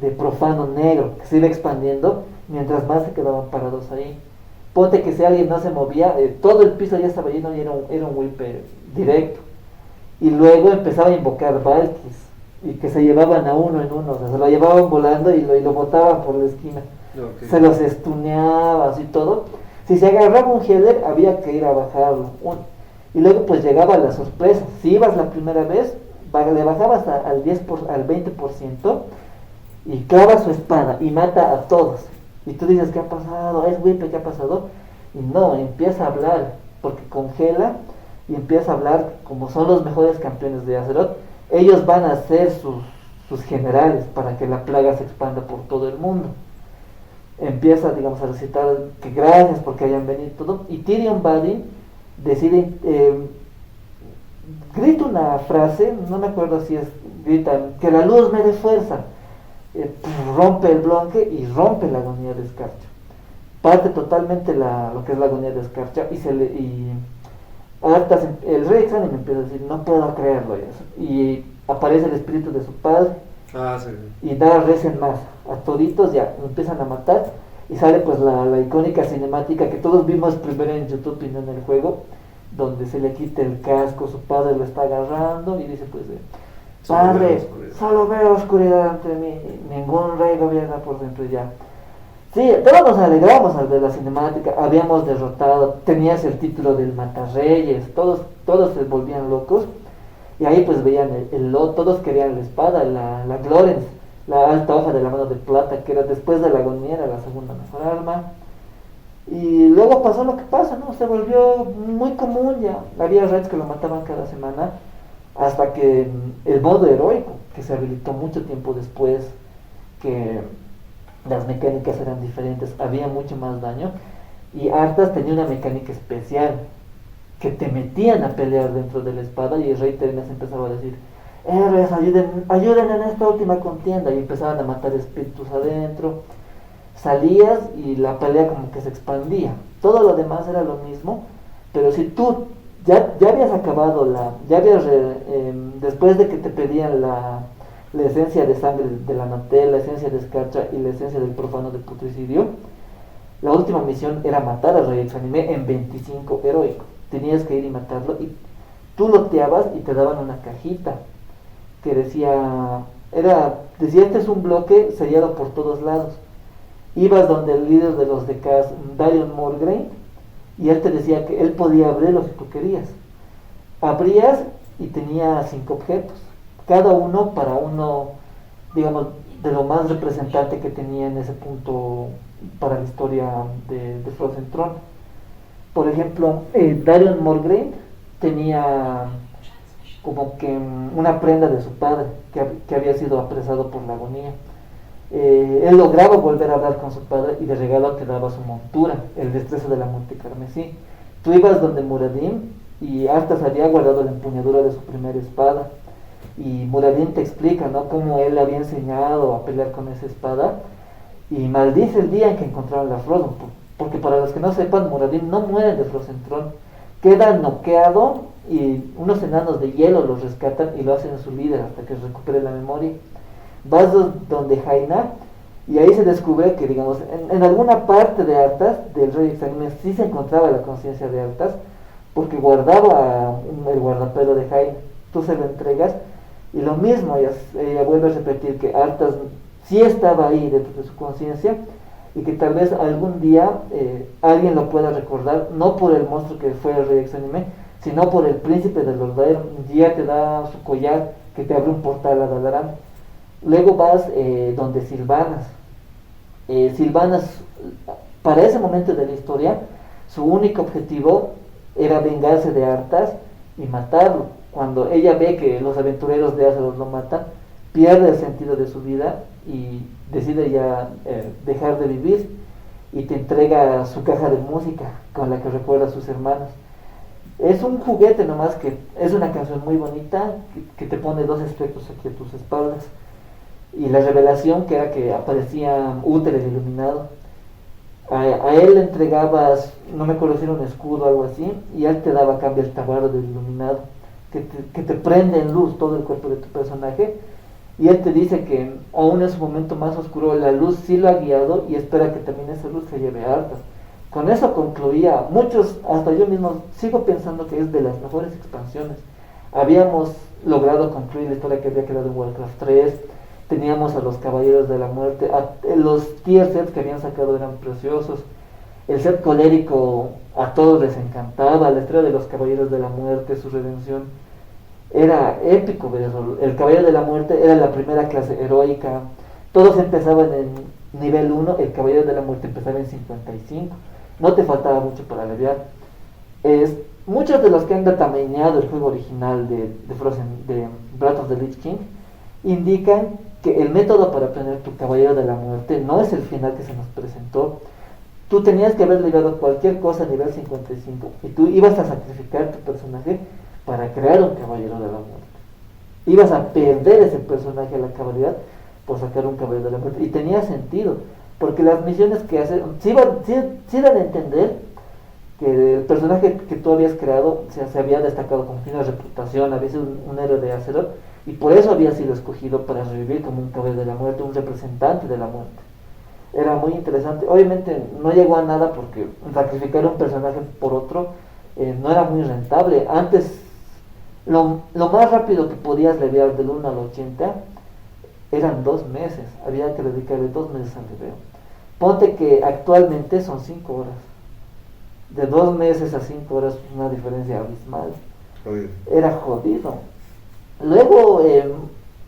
de profano negro que se iba expandiendo mientras más se quedaban parados ahí. Ponte que si alguien no se movía, todo el piso ya estaba lleno y era un whip directo. Y luego empezaba a invocar Valkis y que se llevaban a uno en uno, o sea, se lo llevaban volando y lo botaban por la esquina. Okay. Se los estuneaba así todo. Si se agarraba un healer había que ir a bajarlo. Y luego pues llegaba la sorpresa. Si ibas la primera vez, le bajabas al 20% y clava su espada y mata a todos. Y tú dices, ¿qué ha pasado? ¿Es Whip? ¿Qué ha pasado? Y no, empieza a hablar, porque congela y empieza a hablar como son los mejores campeones de Azeroth. Ellos van a ser sus generales para que la plaga se expanda por todo el mundo. Empieza, digamos, a recitar que gracias porque hayan venido todo. Y Tyrion Badin decide, grita una frase, no me acuerdo si grita, que la luz me dé fuerza. Rompe el bloque y rompe la agonía de escarcha. Parte totalmente lo que es la agonía de escarcha y el rey Exanime empieza a decir, no puedo creerlo. Y aparece el espíritu de su padre y da recen más. A toditos ya empiezan a matar y sale pues la icónica cinemática que todos vimos primero en YouTube y no en el juego, donde se le quita el casco, su padre lo está agarrando y dice pues... Padre, solo veo oscuridad ante mí, ningún rey gobierna por dentro ya. Sí, todos nos alegramos al ver la cinemática, habíamos derrotado, tenías el título del Matarreyes, todos se volvían locos, y ahí pues veían todos querían la espada, la Glorens, la alta hoja de la mano de plata, que era después de la agonía, era la segunda mejor arma. Y luego pasó lo que pasa, ¿no? Se volvió muy común ya, había raids que lo mataban cada semana, hasta que el modo heroico, que se habilitó mucho tiempo después, que las mecánicas eran diferentes, había mucho más daño, y Arthas tenía una mecánica especial, que te metían a pelear dentro de la espada, y el rey Terenas empezaba a decir, héroes, ayuden en esta última contienda, y empezaban a matar espíritus adentro, salías y la pelea como que se expandía, todo lo demás era lo mismo, pero si tú ya habías acabado después de que te pedían la esencia de sangre de la Natel, la esencia de escarcha y la esencia del profano de putricidio, la última misión era matar al rey Exanime en 25 heroico. Tenías que ir y matarlo y tú loteabas y te daban una cajita que decía este es un bloque sellado por todos lados. Ibas donde el líder de los DKs, Darion Morgraine, y él te decía que él podía abrirlo si tú querías. Abrías y tenía 5 objetos, cada uno para uno, digamos, de lo más representante que tenía en ese punto para la historia de Frozen Throne. Por ejemplo, Darion Morgraine tenía como que una prenda de su padre que había sido apresado por la agonía. Él lograba volver a hablar con su padre y de regalo te daba su montura, el destreza de la monte carmesí. Tú ibas donde Muradin y Arthas había guardado la empuñadura de su primera espada y Muradin te explica, ¿no?, cómo él le había enseñado a pelear con esa espada y maldice el día en que encontraron la Frozen, porque para los que no sepan, Moradin no muere de Frozen Throne, queda noqueado y unos enanos de hielo lo rescatan y lo hacen su líder hasta que recupere la memoria. Vas donde Jaina y ahí se descubre que, digamos, en alguna parte de Arthas, del rey Exánime, sí se encontraba la conciencia de Arthas, porque guardaba el guardapelo de Jaina. Tú se lo entregas y lo mismo, ella vuelve a repetir que Arthas sí estaba ahí dentro de su conciencia y que tal vez algún día alguien lo pueda recordar, no por el monstruo que fue el rey Exánime, sino por el príncipe de los Daer. Un día te da su collar que te abre un portal a Dalaran. Luego vas donde Sylvanas. Sylvanas, para ese momento de la historia, su único objetivo era vengarse de Arthas y matarlo. Cuando ella ve que los aventureros de Azeroth lo matan, pierde el sentido de su vida y decide ya dejar de vivir y te entrega su caja de música con la que recuerda a sus hermanos. Es un juguete nomás, que es una canción muy bonita que te pone dos espectros aquí a tus espaldas, y la revelación que era que aparecía Uther el iluminado. A él le entregabas, no me acuerdo si era un escudo o algo así, y él te daba a cambio el tabarro del iluminado, que te prende en luz todo el cuerpo de tu personaje, y él te dice que aún en su momento más oscuro la luz sí lo ha guiado y espera que también esa luz se lleve a Arthas. Con eso concluía, muchos, hasta yo mismo, sigo pensando que es de las mejores expansiones. Habíamos logrado concluir la historia que había quedado en Warcraft 3, teníamos a los Caballeros de la Muerte, los tier sets que habían sacado eran preciosos, el set colérico a todos les encantaba, la historia de los Caballeros de la Muerte, su redención, era épico verlo. El Caballero de la Muerte era la primera clase heroica, todos empezaban en nivel 1, el Caballero de la Muerte empezaba en 55, no te faltaba mucho para aliviar. Muchos de los que han datameñado el juego original de Frozen, de Breath of the Lich King, indican que el método para obtener tu Caballero de la Muerte no es el final que se nos presentó. Tú tenías que haber liberado cualquier cosa a nivel 55 y tú ibas a sacrificar tu personaje para crear un Caballero de la Muerte. Ibas a perder ese personaje a la cabalidad por sacar un Caballero de la Muerte, y tenía sentido, porque las misiones que hacen sí dan a entender que el personaje que tú habías creado se había destacado con fina reputación, había sido un héroe de Azeroth, y por eso había sido escogido para revivir como un Caballero de la Muerte, un representante de la muerte. Era muy interesante. Obviamente no llegó a nada porque sacrificar un personaje por otro no era muy rentable. Antes lo más rápido que podías levear del 1 al 80 eran 2 meses. Había que dedicarle 2 meses al leveo. Ponte que actualmente son 5 horas. De 2 meses a 5 horas, una diferencia abismal. Era jodido. Luego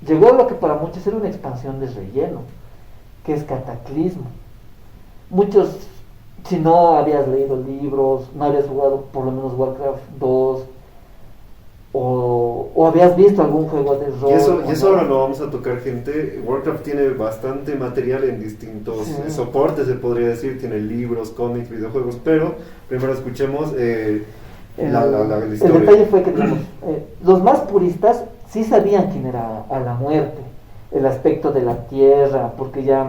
llegó lo que para muchos era una expansión de relleno, que es Cataclismo. Muchos, si no habías leído libros, no habías jugado por lo menos Warcraft 2, o habías visto algún juego de rol. Y eso ahora lo vamos a tocar, gente. Warcraft tiene bastante material en distintos soportes, se podría decir. Tiene libros, cómics, videojuegos, pero primero escuchemos la historia. El detalle fue que los más puristas sí sabían quién era a la muerte, el aspecto de la tierra, porque ya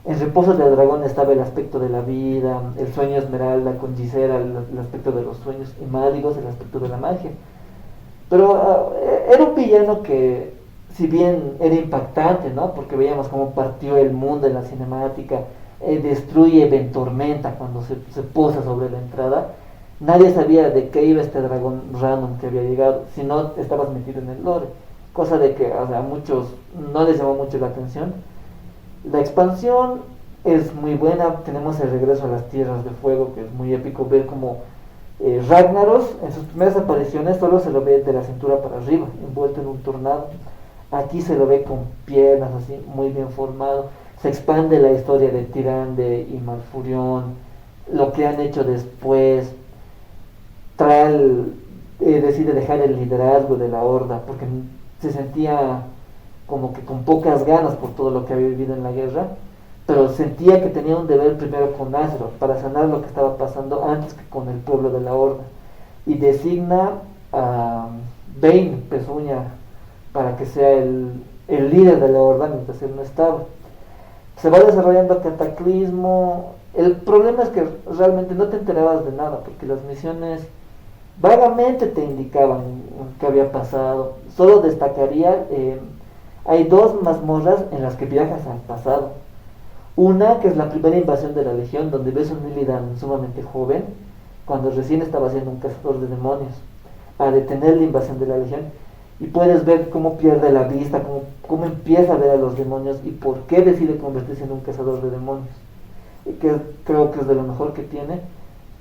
en Reposo del Dragón estaba el aspecto de la vida, el sueño Esmeralda con Gisera, el aspecto de los sueños, y Malygos, el aspecto de la magia. Pero era un villano que, si bien era impactante, ¿no? Porque veíamos cómo partió el mundo en la cinemática, destruye Ventormenta cuando se posa sobre la entrada. Nadie sabía de qué iba este dragón random que había llegado, si no estabas metido en el lore, cosa de que a muchos no les llamó mucho la atención. La expansión es muy buena, tenemos el regreso a las Tierras de Fuego, que es muy épico ver como Ragnaros en sus primeras apariciones solo se lo ve de la cintura para arriba, envuelto en un tornado. Aquí se lo ve con piernas así, muy bien formado. Se expande la historia de Tyrande y Malfurion, lo que han hecho después. Decide dejar el liderazgo de la Horda porque se sentía como que con pocas ganas por todo lo que había vivido en la guerra, pero sentía que tenía un deber primero con Azeroth para sanar lo que estaba pasando antes que con el pueblo de la Horda, y designa a Bane Pezuña para que sea el líder de la Horda mientras él no estaba. Se va desarrollando Cataclismo. El problema es que realmente no te enterabas de nada, porque las misiones vagamente te indicaban qué había pasado. Solo destacaría, hay dos mazmorras en las que viajas al pasado. Una que es la primera invasión de la Legión, donde ves un Illidan sumamente joven, cuando recién estaba siendo un cazador de demonios, a detener la invasión de la Legión, y puedes ver cómo pierde la vista, cómo empieza a ver a los demonios y por qué decide convertirse en un cazador de demonios, y que creo que es de lo mejor que tiene.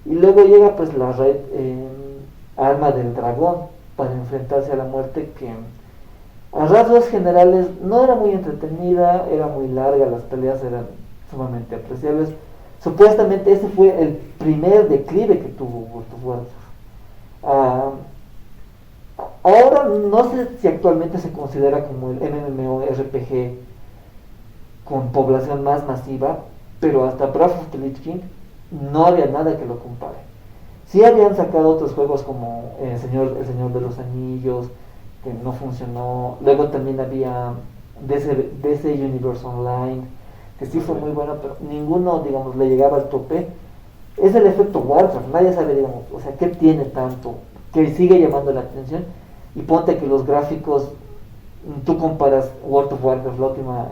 Y luego llega pues la red Alma del Dragón para enfrentarse a la muerte, que a rasgos generales no era muy entretenida, era muy larga, las peleas eran sumamente apreciables. Supuestamente ese fue el primer declive que tuvo World of Warcraft. Ahora no sé si actualmente se considera como el MMORPG con población más masiva, pero hasta Breath of the Lich King no había nada que lo compare. Sí habían sacado otros juegos como el Señor de los Anillos, que no funcionó. Luego también había DC Universe Online, que sí fue muy bueno, pero ninguno, digamos, le llegaba al tope. Es el efecto Warcraft, nadie sabe, digamos, o sea, qué tiene tanto, que sigue llamando la atención. Y ponte que los gráficos, tú comparas World of Warcraft,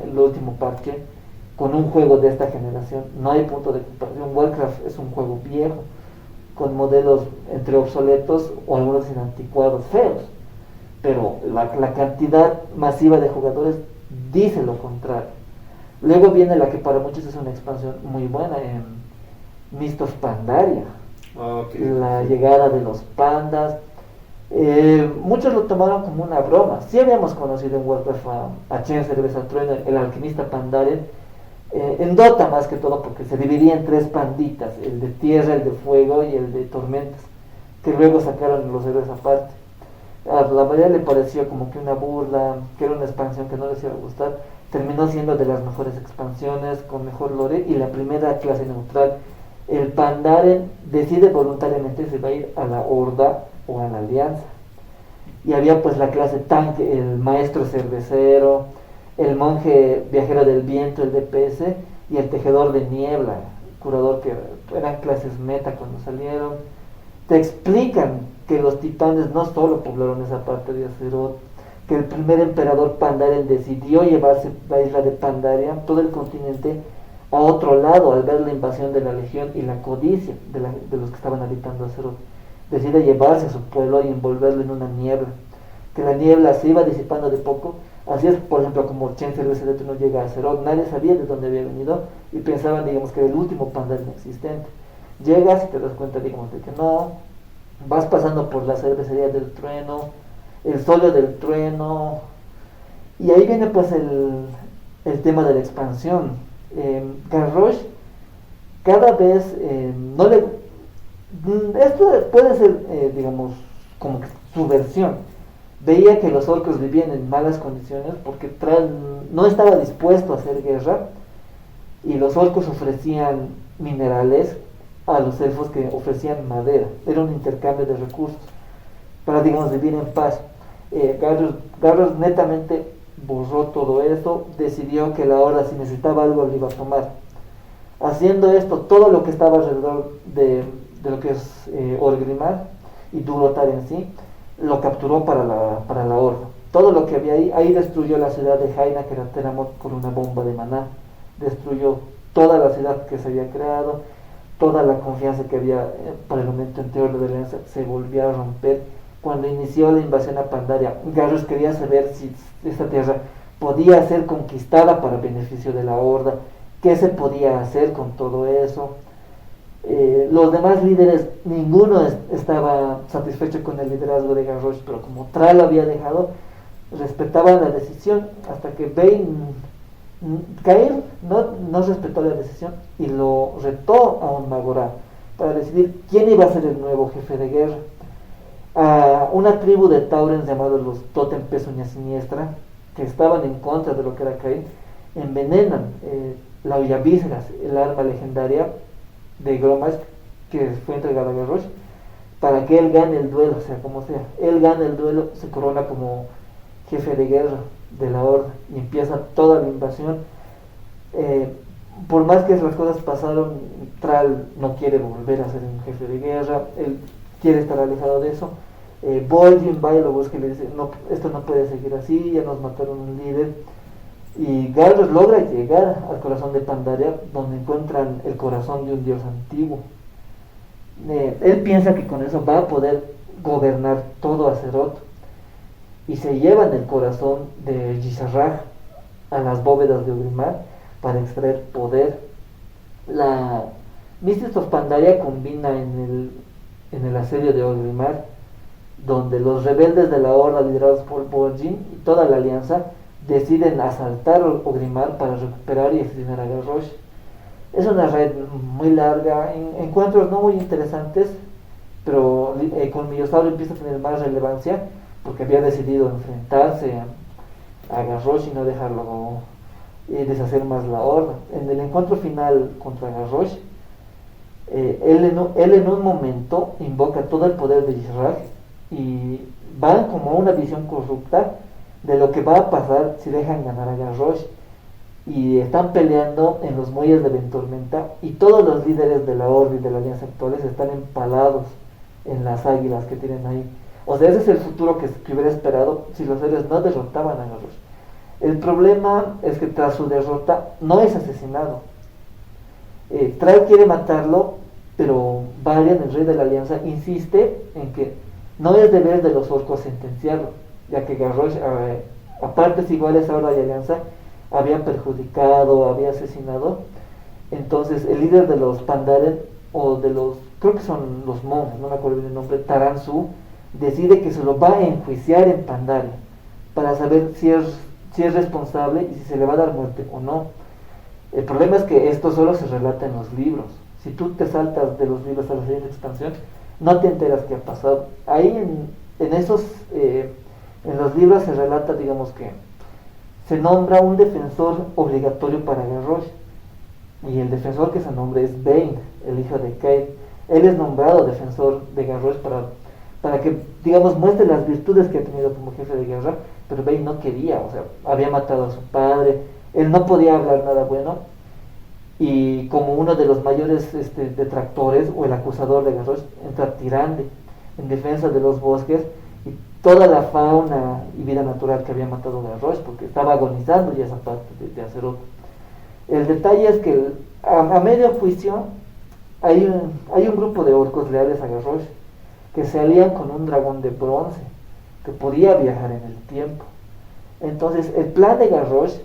el último parche, con un juego de esta generación, no hay punto de comparación. Warcraft es un juego viejo, con modelos entre obsoletos o algunos anticuados feos, pero la cantidad masiva de jugadores dice lo contrario. Luego viene la que para muchos es una expansión muy buena, en Mist of Pandaria, la llegada de los pandas. Muchos lo tomaron como una broma. Sí habíamos conocido en Warcraft a Chen Cerveza Trueno, el alquimista Pandaren, en Dota más que todo, porque se dividía en tres panditas, el de tierra, el de fuego y el de tormentas, que luego sacaron los héroes aparte. A la mayoría le pareció como que una burla, que era una expansión que no les iba a gustar. Terminó siendo de las mejores expansiones, con mejor lore, y la primera clase neutral. El Pandaren decide voluntariamente si va a ir a la Horda o a la Alianza. Y había pues la clase tanque, el maestro cervecero, el monje viajero del viento, el DPS, y el tejedor de niebla, curador, que eran clases meta cuando salieron. Te explican que los titanes no solo poblaron esa parte de Azeroth, que el primer emperador Pandaren decidió llevarse la isla de Pandaria, todo el continente, a otro lado al ver la invasión de la Legión y la codicia de los que estaban habitando Azeroth. Decide llevarse a su pueblo y envolverlo en una niebla, que la niebla se iba disipando de poco. Así es, por ejemplo, como Chen Cerveza no llega a Azeroth, nadie sabía de dónde había venido y pensaban, digamos, que era el último Pandaren existente. Llegas y te das cuenta, digamos, de que no. Vas pasando por la cervecería del trueno, el solio del trueno, y ahí viene pues el tema de la expansión. Garrosh cada vez no le... Esto puede ser, digamos, como que su versión. Veía que los orcos vivían en malas condiciones porque no estaba dispuesto a hacer guerra, y los orcos ofrecían minerales a los elfos que ofrecían madera. Era un intercambio de recursos para, digamos, vivir en paz. Garros netamente borró todo eso, decidió que la Horda, si necesitaba algo, lo iba a tomar. Haciendo esto, todo lo que estaba alrededor de lo que es Orgrimmar y Durotar en sí, lo capturó para la Horda. Todo lo que había ahí destruyó la ciudad de Jaina, que era Teramot, con una bomba de maná. Destruyó toda la ciudad que se había creado, toda la confianza que había por el momento entre Horda de Alianza se volvió a romper. Cuando inició la invasión a Pandaria, Garrus quería saber si esta tierra podía ser conquistada para beneficio de la Horda, qué se podía hacer con todo eso. Los demás líderes, ninguno estaba satisfecho con el liderazgo de Garrosh, pero como Thrall lo había dejado, respetaban la decisión, hasta que Kair no respetó la decisión y lo retó a un Magorá para decidir quién iba a ser el nuevo jefe de guerra. A una tribu de Taurens llamados los Totem Pezuña Siniestra, que estaban en contra de lo que era Kair, envenenan la olla vísceras, el arma legendaria de Grommash, que fue entregada a Garrosh, para que él gane el duelo, o sea, como sea. Él gana el duelo, se corona como jefe de guerra de la Horda y empieza toda la invasión. Por más que las cosas pasaron, Thrall no quiere volver a ser un jefe de guerra, él quiere estar alejado de eso. Bolin va y lo busca y le dice, no, esto no puede seguir así, ya nos mataron un líder. Y Garros logra llegar al corazón de Pandaria, donde encuentran el corazón de un dios antiguo. Él piensa que con eso va a poder gobernar todo Azeroth, y se llevan el corazón de Jizarraj a las bóvedas de Orgrimmar para extraer poder. La Mists of Pandaria combina en el asedio de Orgrimmar, donde los rebeldes de la Horda liderados por Bolin y toda la alianza deciden asaltar Orgrimmar para recuperar y asesinar a Garrosh. Es una red muy larga, encuentros no muy interesantes, pero con Miyosaurio empieza a tener más relevancia porque había decidido enfrentarse a Garrosh y no dejarlo deshacer más la Horda. En el encuentro final contra Garrosh, él en un momento invoca todo el poder de Jizarraj y van como a una visión corrupta de lo que va a pasar si dejan ganar a Garrosh, y están peleando en los muelles de Ventormenta y todos los líderes de la Horda y de la Alianza actuales están empalados en las águilas que tienen ahí. O sea, ese es el futuro que hubiera esperado si los héroes no derrotaban a Garrosh. El problema es que tras su derrota no es asesinado. Thrall quiere matarlo, pero Varian, el rey de la Alianza, insiste en que no es deber de los orcos sentenciarlo, ya que Garrosh, a partes iguales a Horda y Alianza, había perjudicado, había asesinado. Entonces el líder de los Pandaren, o de los, creo que son los monjes, no me acuerdo bien el nombre, Taransu, decide que se lo va a enjuiciar en Pandaria para saber si es responsable y si se le va a dar muerte o no. El problema es que esto solo se relata en los libros. Si tú te saltas de los libros a la siguiente expansión, no te enteras qué ha pasado. Ahí en los libros se relata, digamos, que se nombra un defensor obligatorio para Garrosh, y el defensor que se nombra es Bane, el hijo de Kaed. Él es nombrado defensor de Garrosh para que, digamos, muestre las virtudes que ha tenido como jefe de guerra, pero Bane no quería, o sea, había matado a su padre, él no podía hablar nada bueno, y como uno de los mayores detractores o el acusador de Garrosh, entra Tyrande en defensa de los bosques y toda la fauna y vida natural que había matado Garrosh, porque estaba agonizando ya esa parte de Azeroth. El detalle es que a medio juicio hay un grupo de orcos leales a Garrosh que se alían con un dragón de bronce que podía viajar en el tiempo. Entonces el plan de Garrosh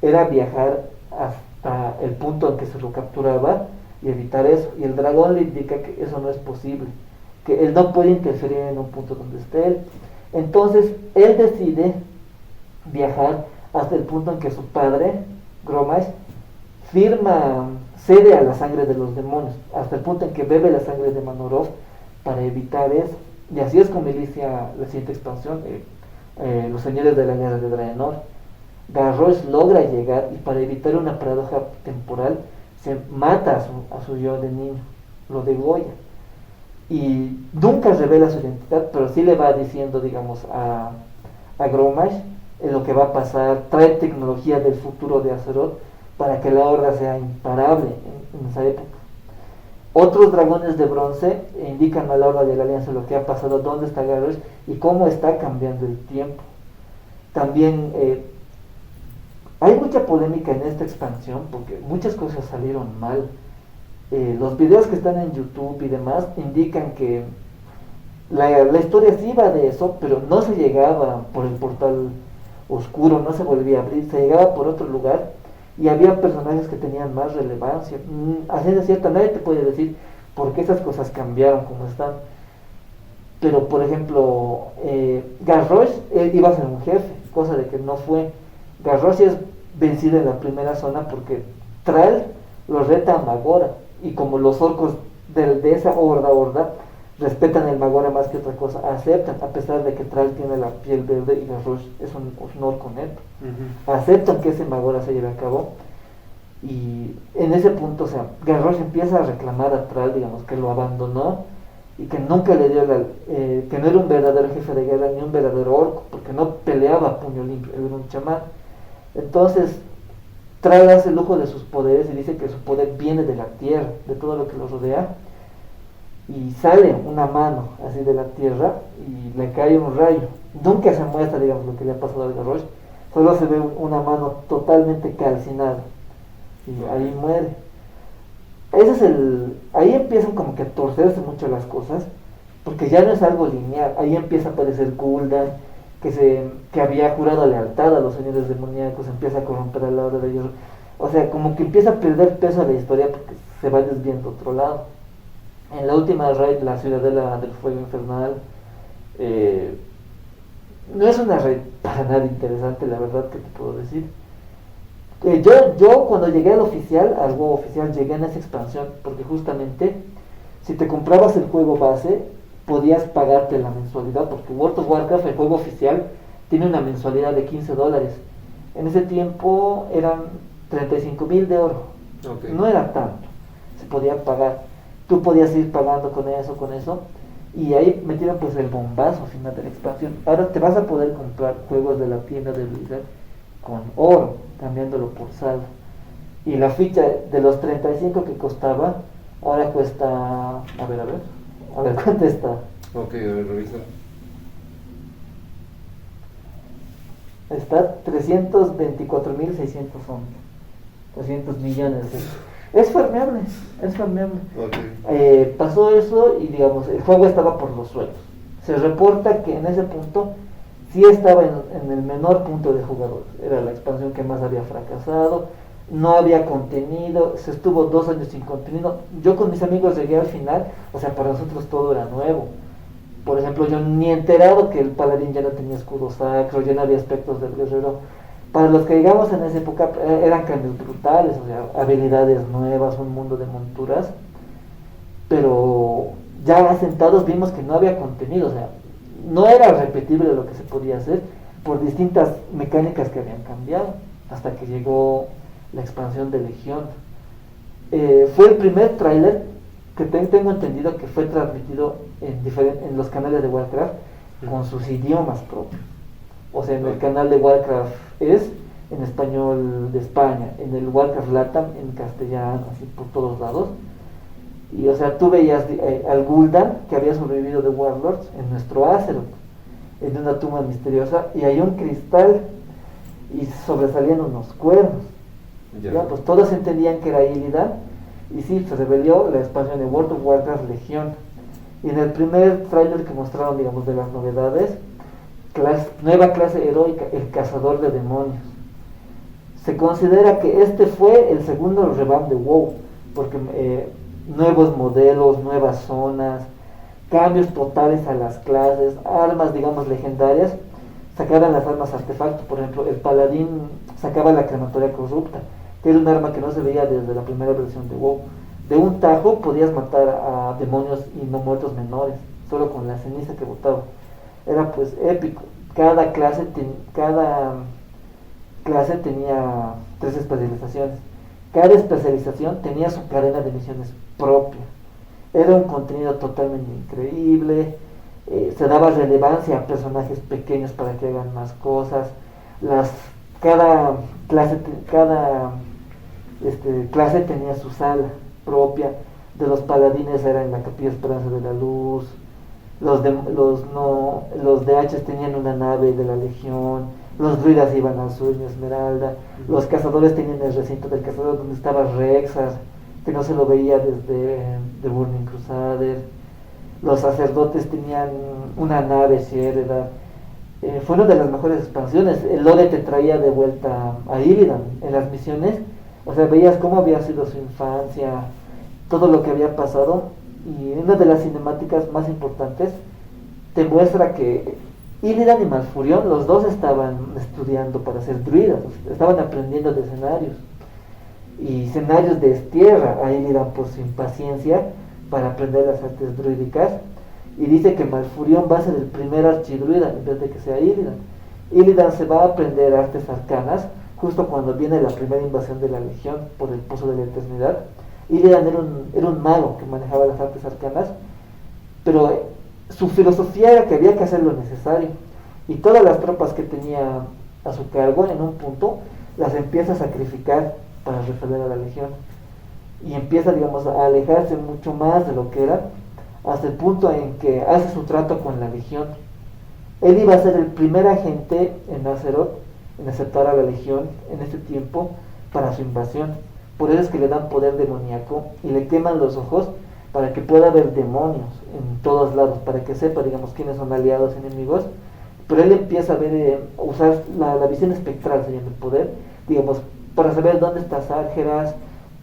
era viajar hasta el punto en que se lo capturaba y evitar eso, y el dragón le indica que eso no es posible, que él no puede interferir en un punto donde esté él. Entonces él decide viajar hasta el punto en que su padre, Grommash, cede a la sangre de los demonios, hasta el punto en que bebe la sangre de Manoroth para evitar eso. Y así es como inicia la siguiente expansión, los señores de la guerra de Draenor. Garrosh logra llegar y para evitar una paradoja temporal se mata a su yo de niño, lo degolla, y nunca revela su identidad, pero sí le va diciendo, digamos, a Grommash lo que va a pasar, trae tecnología del futuro de Azeroth para que la Horda sea imparable en esa época. Otros dragones de bronce indican a la Horda de la Alianza lo que ha pasado, dónde está Garrosh y cómo está cambiando el tiempo. También hay mucha polémica en esta expansión porque muchas cosas salieron mal. Los videos que están en YouTube y demás indican que la historia sí iba de eso, pero no se llegaba por el portal oscuro, no se volvía a abrir, se llegaba por otro lugar y había personajes que tenían más relevancia. Así de cierto, nadie te puede decir por qué esas cosas cambiaron como están. Pero por ejemplo, Garrosh iba a ser un jefe, cosa de que no fue. Garrosh es vencido en la primera zona porque Thrall lo reta a Magora, y como los orcos de esa horda respetan el Magora más que otra cosa, aceptan, a pesar de que Thrall tiene la piel verde y Garrosh es un orco neto. Aceptan que ese Magora se lleve a cabo, y en ese punto, o sea, Garrosh empieza a reclamar a Thrall, digamos, que lo abandonó y que nunca le dio que no era un verdadero jefe de guerra ni un verdadero orco, porque no peleaba a puño limpio, él era un chamán. Entonces tragas el lujo de sus poderes y dice que su poder viene de la tierra, de todo lo que lo rodea, y sale una mano así de la tierra y le cae un rayo. Nunca se muestra, digamos, lo que le ha pasado al Garrosh, solo se ve una mano totalmente calcinada y ahí muere. Ahí empiezan como que a torcerse mucho las cosas, porque ya no es algo lineal. Ahí empieza a aparecer Gul'dan, que había jurado lealtad a los señores demoníacos, empieza a corromper a la hora de ellos. O sea, como que empieza a perder peso a la historia porque se va desviando a otro lado. En la última raid, la ciudadela del fuego infernal, no es una raid para nada interesante, la verdad, que te puedo decir. Yo cuando llegué al WoW oficial, llegué en esa expansión, porque justamente si te comprabas el juego base, podías pagarte la mensualidad, porque World of Warcraft, el juego oficial, tiene una mensualidad de $15. En ese tiempo eran 35,000 de oro. Okay. No era tanto, se podía pagar. Tú podías ir pagando con eso, y ahí metieron pues el bombazo al final de la expansión. Ahora te vas a poder comprar juegos de la tienda de Blizzard con oro, cambiándolo por saldo. Y la ficha de los 35 que costaba, ahora cuesta, a ver, ¿cuánto está? Ok, a ver, revisa. Está 324.611, 300 millones. Es farmeable. Okay. Pasó eso y digamos, el juego estaba por los suelos. Se reporta que en ese punto sí estaba en el menor punto de jugadores. Era la expansión que más había fracasado, no había contenido, se estuvo 2 años sin contenido. Yo con mis amigos llegué al final, o sea, para nosotros todo era nuevo. Por ejemplo, yo ni enterado que el paladín ya no tenía escudo sacro, ya no había aspectos del guerrero. Para los que llegamos en esa época eran cambios brutales, o sea, habilidades nuevas, un mundo de monturas, pero ya asentados vimos que no había contenido, o sea, no era repetible lo que se podía hacer por distintas mecánicas que habían cambiado, hasta que llegó la expansión de Legión. Fue el primer tráiler que tengo entendido que fue transmitido en los canales de Warcraft con sus idiomas propios. O sea, en el canal de Warcraft es en español de España, en el Warcraft Latam en castellano, así por todos lados. Y o sea, tú veías al Gul'dan, que había sobrevivido de Warlords, en nuestro Azeroth, en una tumba misteriosa, y hay un cristal y sobresalían unos cuernos. Ya, pues todos entendían que era Illidan, y sí, se reveló la expansión de World of Warcraft Legión. Y en el primer tráiler que mostraron, digamos, de las novedades, nueva clase heroica, el cazador de demonios. Se considera que este fue el segundo revamp de WoW, porque nuevos modelos, nuevas zonas, cambios totales a las clases, armas, digamos, legendarias. Sacaban las armas artefactos, por ejemplo, el paladín sacaba la crematoria corrupta, que era un arma que no se veía desde la primera versión de WoW. De un tajo podías matar a demonios y no muertos menores, solo con la ceniza que botaba. Era pues épico. Cada clase tenía 3 especializaciones. Cada especialización tenía su cadena de misiones propia. Era un contenido totalmente increíble. Se daba relevancia a personajes pequeños para que hagan más cosas. Cada clase tenía su sala propia. De los paladines era en la Capilla Esperanza de la Luz. Los DHs tenían una nave de la Legión, los druidas iban al sueño Esmeralda, los cazadores tenían el recinto del cazador donde estaba Rexar, que no se lo veía desde The Burning Crusader, los sacerdotes tenían una nave Sheridan. Fue una de las mejores expansiones. El lore te traía de vuelta a Illidan en las misiones, o sea, veías cómo había sido su infancia, todo lo que había pasado. Y una de las cinemáticas más importantes te muestra que Illidan y Malfurion, los dos estaban estudiando para ser druidas, estaban aprendiendo de escenarios. Y escenarios destierra a Illidan por su impaciencia para aprender las artes druídicas. Y dice que Malfurion va a ser el primer archidruida en vez de que sea Illidan. Illidan se va a aprender artes arcanas justo cuando viene la primera invasión de la Legión por el Pozo de la Eternidad. Illidan era un mago que manejaba las artes arcanas, pero su filosofía era que había que hacer lo necesario, y todas las tropas que tenía a su cargo en un punto las empieza a sacrificar para defender a la Legión. Y empieza, digamos, a alejarse mucho más de lo que era, hasta el punto en que hace su trato con la Legión. Él iba a ser el primer agente en Azeroth en aceptar a la Legión en este tiempo para su invasión. Por eso es que le dan poder demoníaco y le queman los ojos para que pueda ver demonios en todos lados, para que sepa, digamos, quiénes son aliados, enemigos. Pero él empieza a ver, usar la visión espectral, se llama el poder, digamos, para saber dónde está Sargeras,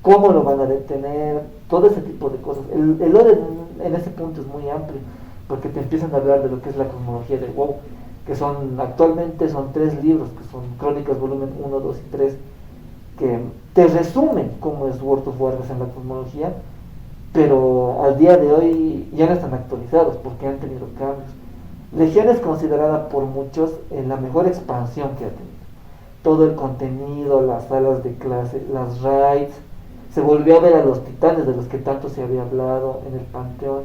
cómo lo van a detener, todo ese tipo de cosas. El lore en ese punto es muy amplio, porque te empiezan a hablar de lo que es la cosmología de WoW, que actualmente son 3 libros, que son Crónicas volumen 1, 2 y 3, que te resumen cómo es World of Warcraft en la cosmología, pero al día de hoy ya no están actualizados porque han tenido cambios. Legión es considerada por muchos la mejor expansión que ha tenido. Todo el contenido, las salas de clase, las raids, se volvió a ver a los titanes de los que tanto se había hablado en el panteón.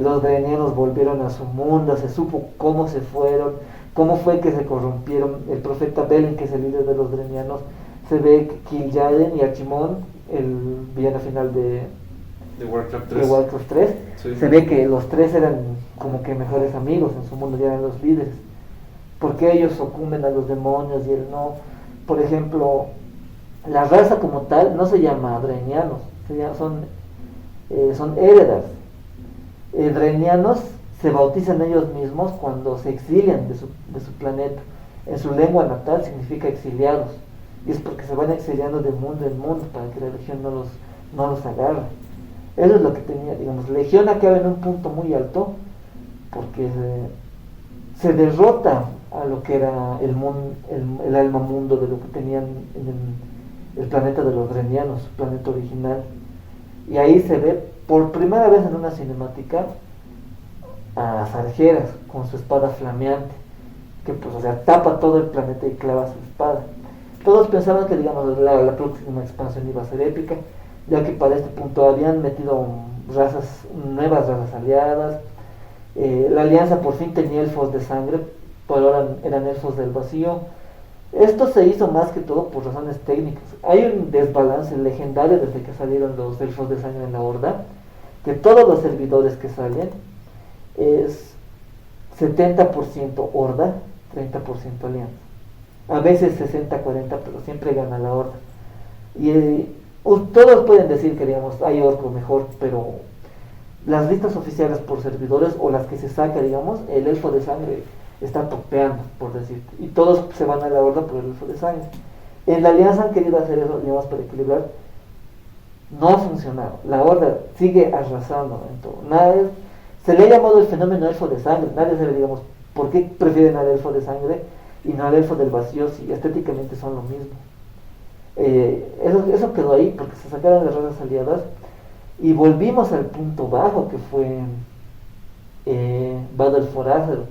Los drenianos volvieron a su mundo, se supo cómo se fueron, cómo fue que se corrompieron. El profeta Belen, que es el líder de los drenianos, se ve que Kil'jaeden y Archimón, el villano final de Warcraft 3, sí. Se ve que los 3 eran como que mejores amigos en su mundo, ya eran los líderes. Porque ellos sucumben a los demonios y él no. Por ejemplo, la raza como tal no se llama drenianos, son Eredars. Drenianos se bautizan ellos mismos cuando se exilian de su planeta. En su lengua natal significa exiliados, y es porque se van exiliando de mundo en mundo para que la Legión no los agarre. Eso es lo que tenía, digamos. Legión acaba en un punto muy alto porque se derrota a lo que era el alma mundo de lo que tenían en el planeta de los drenianos, su planeta original. Y ahí se ve por primera vez en una cinemática a Sargeras con su espada flameante, que pues, o sea, tapa todo el planeta y clava su espada. Todos pensaban que, digamos, la próxima expansión iba a ser épica, ya que para este punto habían metido nuevas razas aliadas. La alianza por fin tenía elfos de sangre, pero ahora eran elfos del vacío. Esto se hizo más que todo por razones técnicas. Hay un desbalance legendario desde que salieron los elfos de sangre en la Horda, que todos los servidores que salen es 70% Horda, 30% alianza. A veces 60-40, pero siempre gana la Horda. Y todos pueden decir que, digamos, hay otro mejor, pero las listas oficiales por servidores o las que se saca, digamos, el elfo de sangre está topeando, por decir, y todos se van a la Horda por el elfo de sangre. En la alianza han querido hacer eso, digamos, para equilibrar. No ha funcionado. La Horda sigue arrasando en todo. Se le ha llamado el fenómeno elfo de sangre. Nadie sabe, digamos, por qué prefieren al elfo de sangre y no al elfo del vacío si estéticamente son lo mismo. Eso quedó ahí porque se sacaron las razas aliadas y volvimos al punto bajo que fue Battle for Azeroth.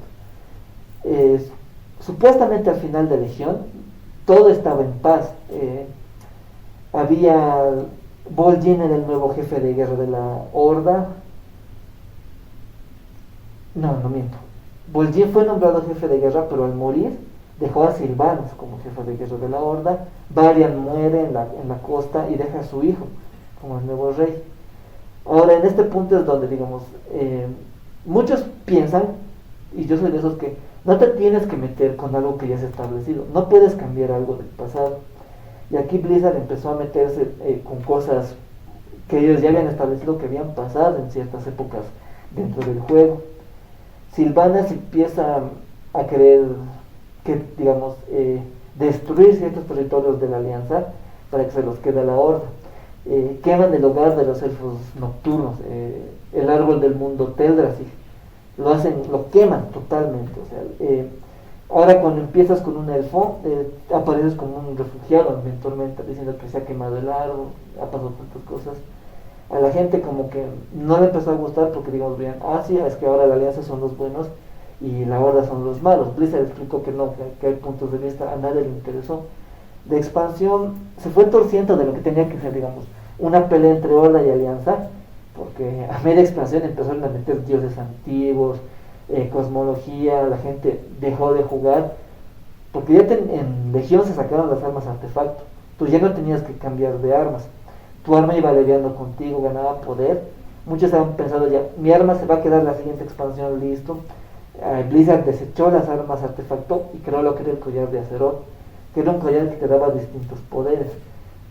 Supuestamente al final de Legión todo estaba en paz. Había Vol'jin, era el nuevo jefe de guerra de la Horda. No miento. Vol'jin fue nombrado jefe de guerra, pero al morir dejó a Sylvanas como jefe de guerra de la Horda. Varian muere en la costa y deja a su hijo como el nuevo rey. Ahora en este punto es donde, digamos, muchos piensan, y yo soy de esos, que no te tienes que meter con algo que ya se ha establecido, no puedes cambiar algo del pasado. Y aquí Blizzard empezó a meterse con cosas que ellos ya habían establecido que habían pasado en ciertas épocas dentro del juego. Sylvanas empieza a querer digamos, destruir ciertos territorios de la alianza para que se los quede a la Horda. Queman el hogar de los elfos nocturnos, el árbol del mundo Teldrassil, lo queman totalmente. O sea, ahora cuando empiezas con un elfo, apareces como un refugiado en tormenta, diciendo que se ha quemado el árbol, ha pasado tantas cosas. A la gente como que no le empezó a gustar porque, digamos, bien, sí, es que ahora la alianza son los buenos y la Horda son los malos. Blizzard explicó que no, que hay puntos de vista, a nadie le interesó. De expansión se fue torciendo de lo que tenía que ser, digamos, una pelea entre Horda y alianza, porque a media expansión empezaron a meter dioses antiguos, cosmología, la gente dejó de jugar porque ya en Legión se sacaron las armas artefacto, tú ya no tenías que cambiar de armas, tu arma iba aliviando contigo, ganaba poder. Muchos han pensado ya, mi arma se va a quedar la siguiente expansión, listo. Blizzard desechó las armas artefacto y creó lo que era el collar de Azeroth, que era un collar que te daba distintos poderes.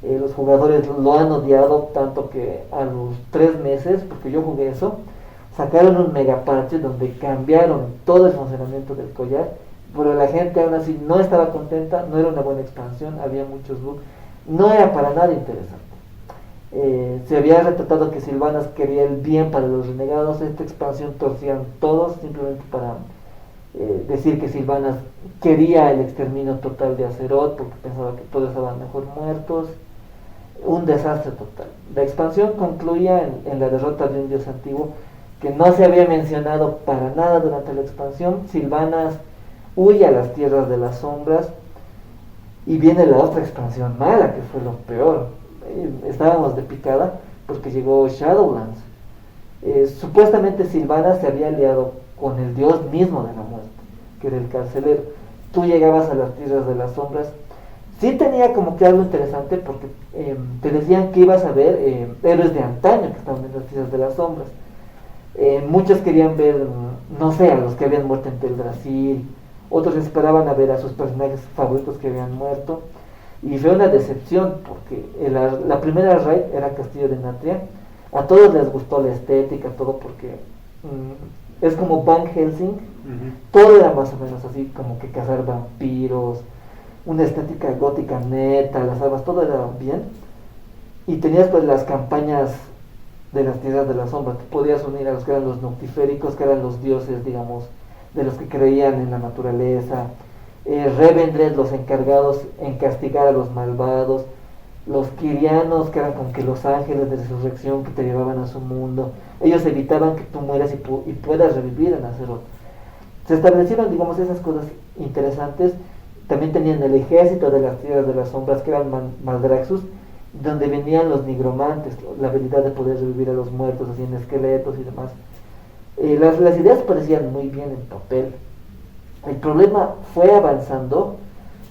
Los jugadores lo han odiado tanto que a los 3 meses, porque yo jugué eso, sacaron un mega parche donde cambiaron todo el funcionamiento del collar, pero la gente aún así no estaba contenta, no era una buena expansión, había muchos bugs, no era para nada interesante. Se había retratado que Sylvanas quería el bien para los renegados. Esta expansión torcían todos simplemente para decir que Sylvanas quería el exterminio total de Azeroth porque pensaba que todos estaban mejor muertos. Un desastre total. La expansión concluía en la derrota de un dios antiguo que no se había mencionado para nada durante la expansión. Sylvanas huye a las tierras de las sombras y viene la otra expansión mala, que fue lo peor. Estábamos de picada porque llegó Shadowlands. Supuestamente Sylvanas se había aliado con el dios mismo de la muerte, que era el carcelero. Tú llegabas a las tierras de las sombras. Sí tenía como que algo interesante porque te decían que ibas a ver héroes de antaño que estaban en las tierras de las sombras. Muchos querían ver, no sé, a los que habían muerto en Teldrassil. Otros esperaban a ver a sus personajes favoritos que habían muerto. Y fue una decepción porque la primera raid era Castillo de Natria. A todos les gustó la estética, todo porque es como Van Helsing. Todo era más o menos así, como que cazar vampiros, una estética gótica neta, las armas, todo era bien. Y tenías pues las campañas de las tierras de la sombra. Te podías unir a los que eran los noctiféricos, que eran los dioses, digamos, de los que creían en la naturaleza. Revendres, los encargados en castigar a los malvados. Los Kirianos, que eran como que los ángeles de resurrección que te llevaban a su mundo. Ellos evitaban que tú mueras y puedas revivir en Azeroth. Se establecieron, digamos, esas cosas interesantes. También tenían el ejército de las tierras de las sombras, que eran Maldraxxus, donde venían los nigromantes, la habilidad de poder revivir a los muertos, así en esqueletos y demás. Las ideas parecían muy bien en papel. El problema fue avanzando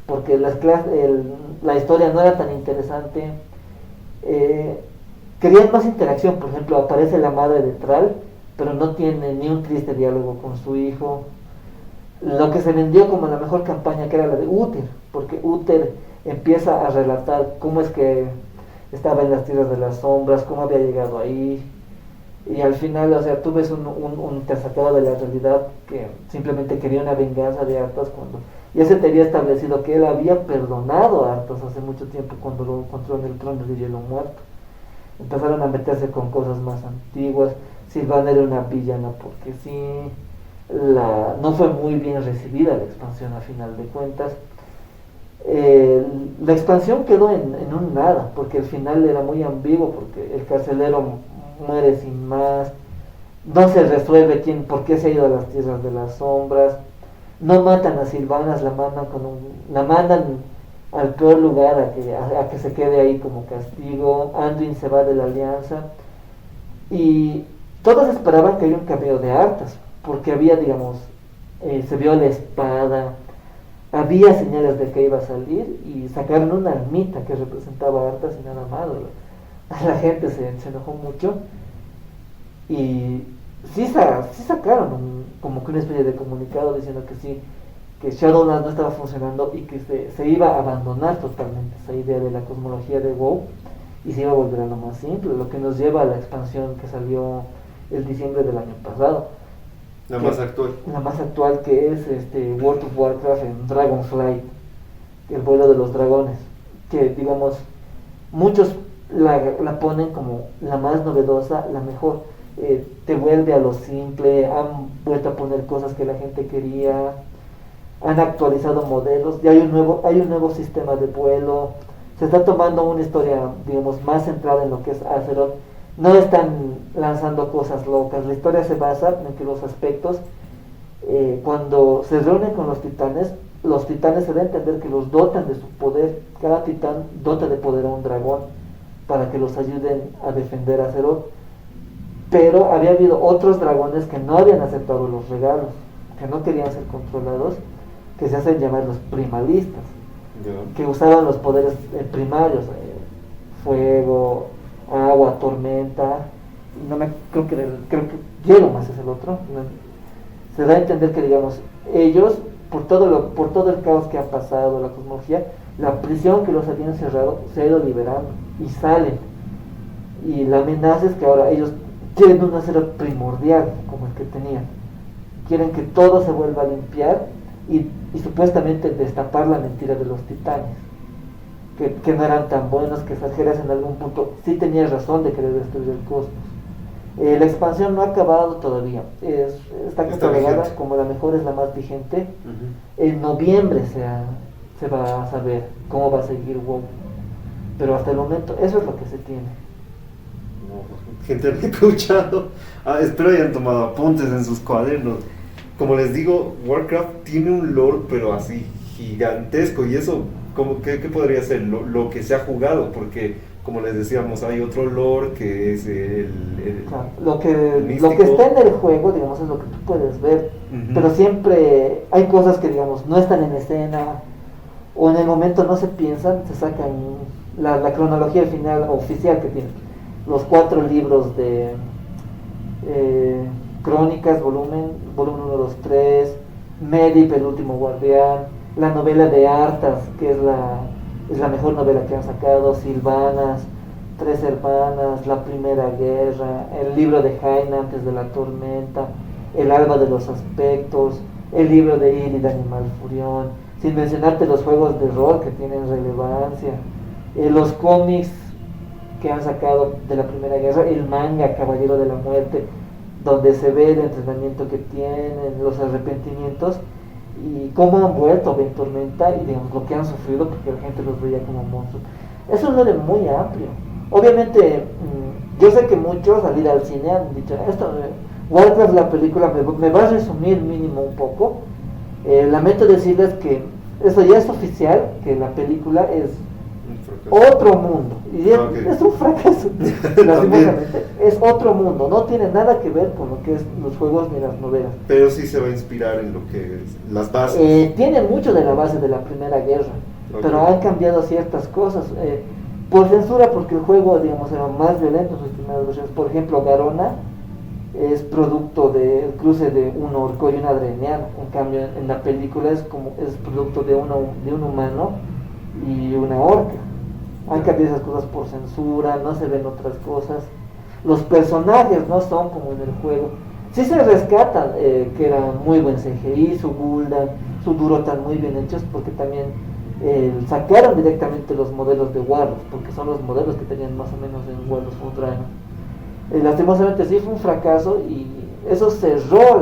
porque la historia no era tan interesante. Querían más interacción. Por ejemplo, aparece la madre de Thrall, pero no tiene ni un triste diálogo con su hijo. Lo que se vendió como la mejor campaña, que era la de Uther, porque Uther empieza a relatar cómo es que estaba en las tierras de las sombras, cómo había llegado ahí. Y al final, o sea, tú ves un tersacado de la realidad que simplemente quería una venganza de Arthas cuando ya se te había establecido que él había perdonado a Arthas hace mucho tiempo cuando lo encontró en el trono de hielo muerto. Empezaron a meterse con cosas más antiguas. Sylvana era una villana porque sí, no fue muy bien recibida la expansión a final de cuentas. La expansión quedó en un nada, porque el final era muy ambiguo, porque el carcelero muere sin más, no se resuelve por qué se ha ido a las tierras de las sombras, no matan a Sylvanas, la mandan al peor lugar a que se quede ahí como castigo. Anduin se va de la alianza y todos esperaban que haya un cambio de Arthas, porque había, digamos, se vio la espada, había señales de que iba a salir y sacaron una ermita que representaba a Arthas y nada más. La gente se enojó mucho y sí sacaron como que una especie de comunicado diciendo que sí, que Shadowlands no estaba funcionando y que se iba a abandonar totalmente esa idea de la cosmología de WoW y se iba a volver a lo más simple, lo que nos lleva a la expansión que salió el diciembre del año pasado. La más actual. La más actual, que es World of Warcraft en Dragonflight, el vuelo de los dragones, que digamos muchos la ponen como la más novedosa, la mejor. Te vuelve a lo simple, han vuelto a poner cosas que la gente quería, han actualizado modelos, y hay un nuevo sistema de vuelo. Se está tomando una historia, digamos, más centrada en lo que es Azeroth. No están lanzando cosas locas. La historia se basa en que los aspectos, cuando se reúnen con los titanes se da a entender que los dotan de su poder. Cada titán dota de poder a un dragón para que los ayuden a defender a Azeroth. Pero había habido otros dragones que no habían aceptado los regalos, que no querían ser controlados, que se hacen llamar los primalistas, Ya. que usaban los poderes primarios, fuego, agua, tormenta, no me creo que hielo más es el otro. Se da a entender que, digamos, ellos, por todo el caos que ha pasado, la cosmología, la prisión que los habían cerrado se ha ido liberando y salen. Y la amenaza es que ahora ellos quieren un acero primordial como el que tenían. Quieren que todo se vuelva a limpiar y supuestamente destapar la mentira de los titanes. Que no eran tan buenos, que Sargeras en algún punto sí tenía razón de querer destruir el cosmos. La expansión no ha acabado todavía, está catalogada como la mejor, es la más vigente. En noviembre se va a saber cómo va a seguir WoW, pero hasta el momento eso es lo que se tiene. No, gente me ha escuchado. Espero hayan tomado apuntes en sus cuadernos. Como les digo, Warcraft tiene un lore pero así gigantesco, y eso, ¿qué podría ser? Lo que se ha jugado, porque como les decíamos, hay otro lore que es claro, lo que está en el juego, digamos, es lo que tú puedes ver, pero siempre hay cosas que, digamos, no están en escena o en el momento no se piensan, se sacan la cronología final oficial que tiene los 4 libros de Crónicas, volumen 1, 2, 3, Medivh, el último guardián, la novela de Arthas, que es la mejor novela que han sacado, Sylvanas, 3 hermanas, la primera guerra, el libro de Jaina antes de la tormenta, el alba de los aspectos, el libro de Illidan y Malfurion, sin mencionarte los juegos de rol que tienen relevancia, los cómics que han sacado de la primera guerra, el manga Caballero de la Muerte, donde se ve el entrenamiento que tienen, los arrepentimientos y cómo han vuelto a ver Tormenta y, digamos, lo que han sufrido, porque la gente los veía como monstruos. Es un lore muy amplio. Obviamente, yo sé que muchos al ir al cine han dicho, Warcraft, la película, me va a resumir mínimo un poco. Lamento decirles que eso ya es oficial, que la película es otro mundo, y es un fracaso, lastimosamente. Es otro mundo, no tiene nada que ver con lo que es los juegos ni las novelas. Pero sí se va a inspirar en lo que es las bases. Tiene mucho de la base de la primera guerra, pero han cambiado ciertas cosas, por censura, porque el juego, digamos, era más violento en sus primeras versiones. Por ejemplo, Garona es producto del cruce de un orco y una dreniano, en cambio en la película es producto de un humano y una orca. Han cambiado esas cosas por censura, no se ven otras cosas. Los personajes no son como en el juego. Sí se rescatan, que era muy buen CGI, su Gul'dan, su Durotan muy bien hechos, porque también sacaron directamente los modelos de Warlords, porque son los modelos que tenían más o menos en Warlords of Draenor. Lastimosamente sí fue un fracaso y eso cerró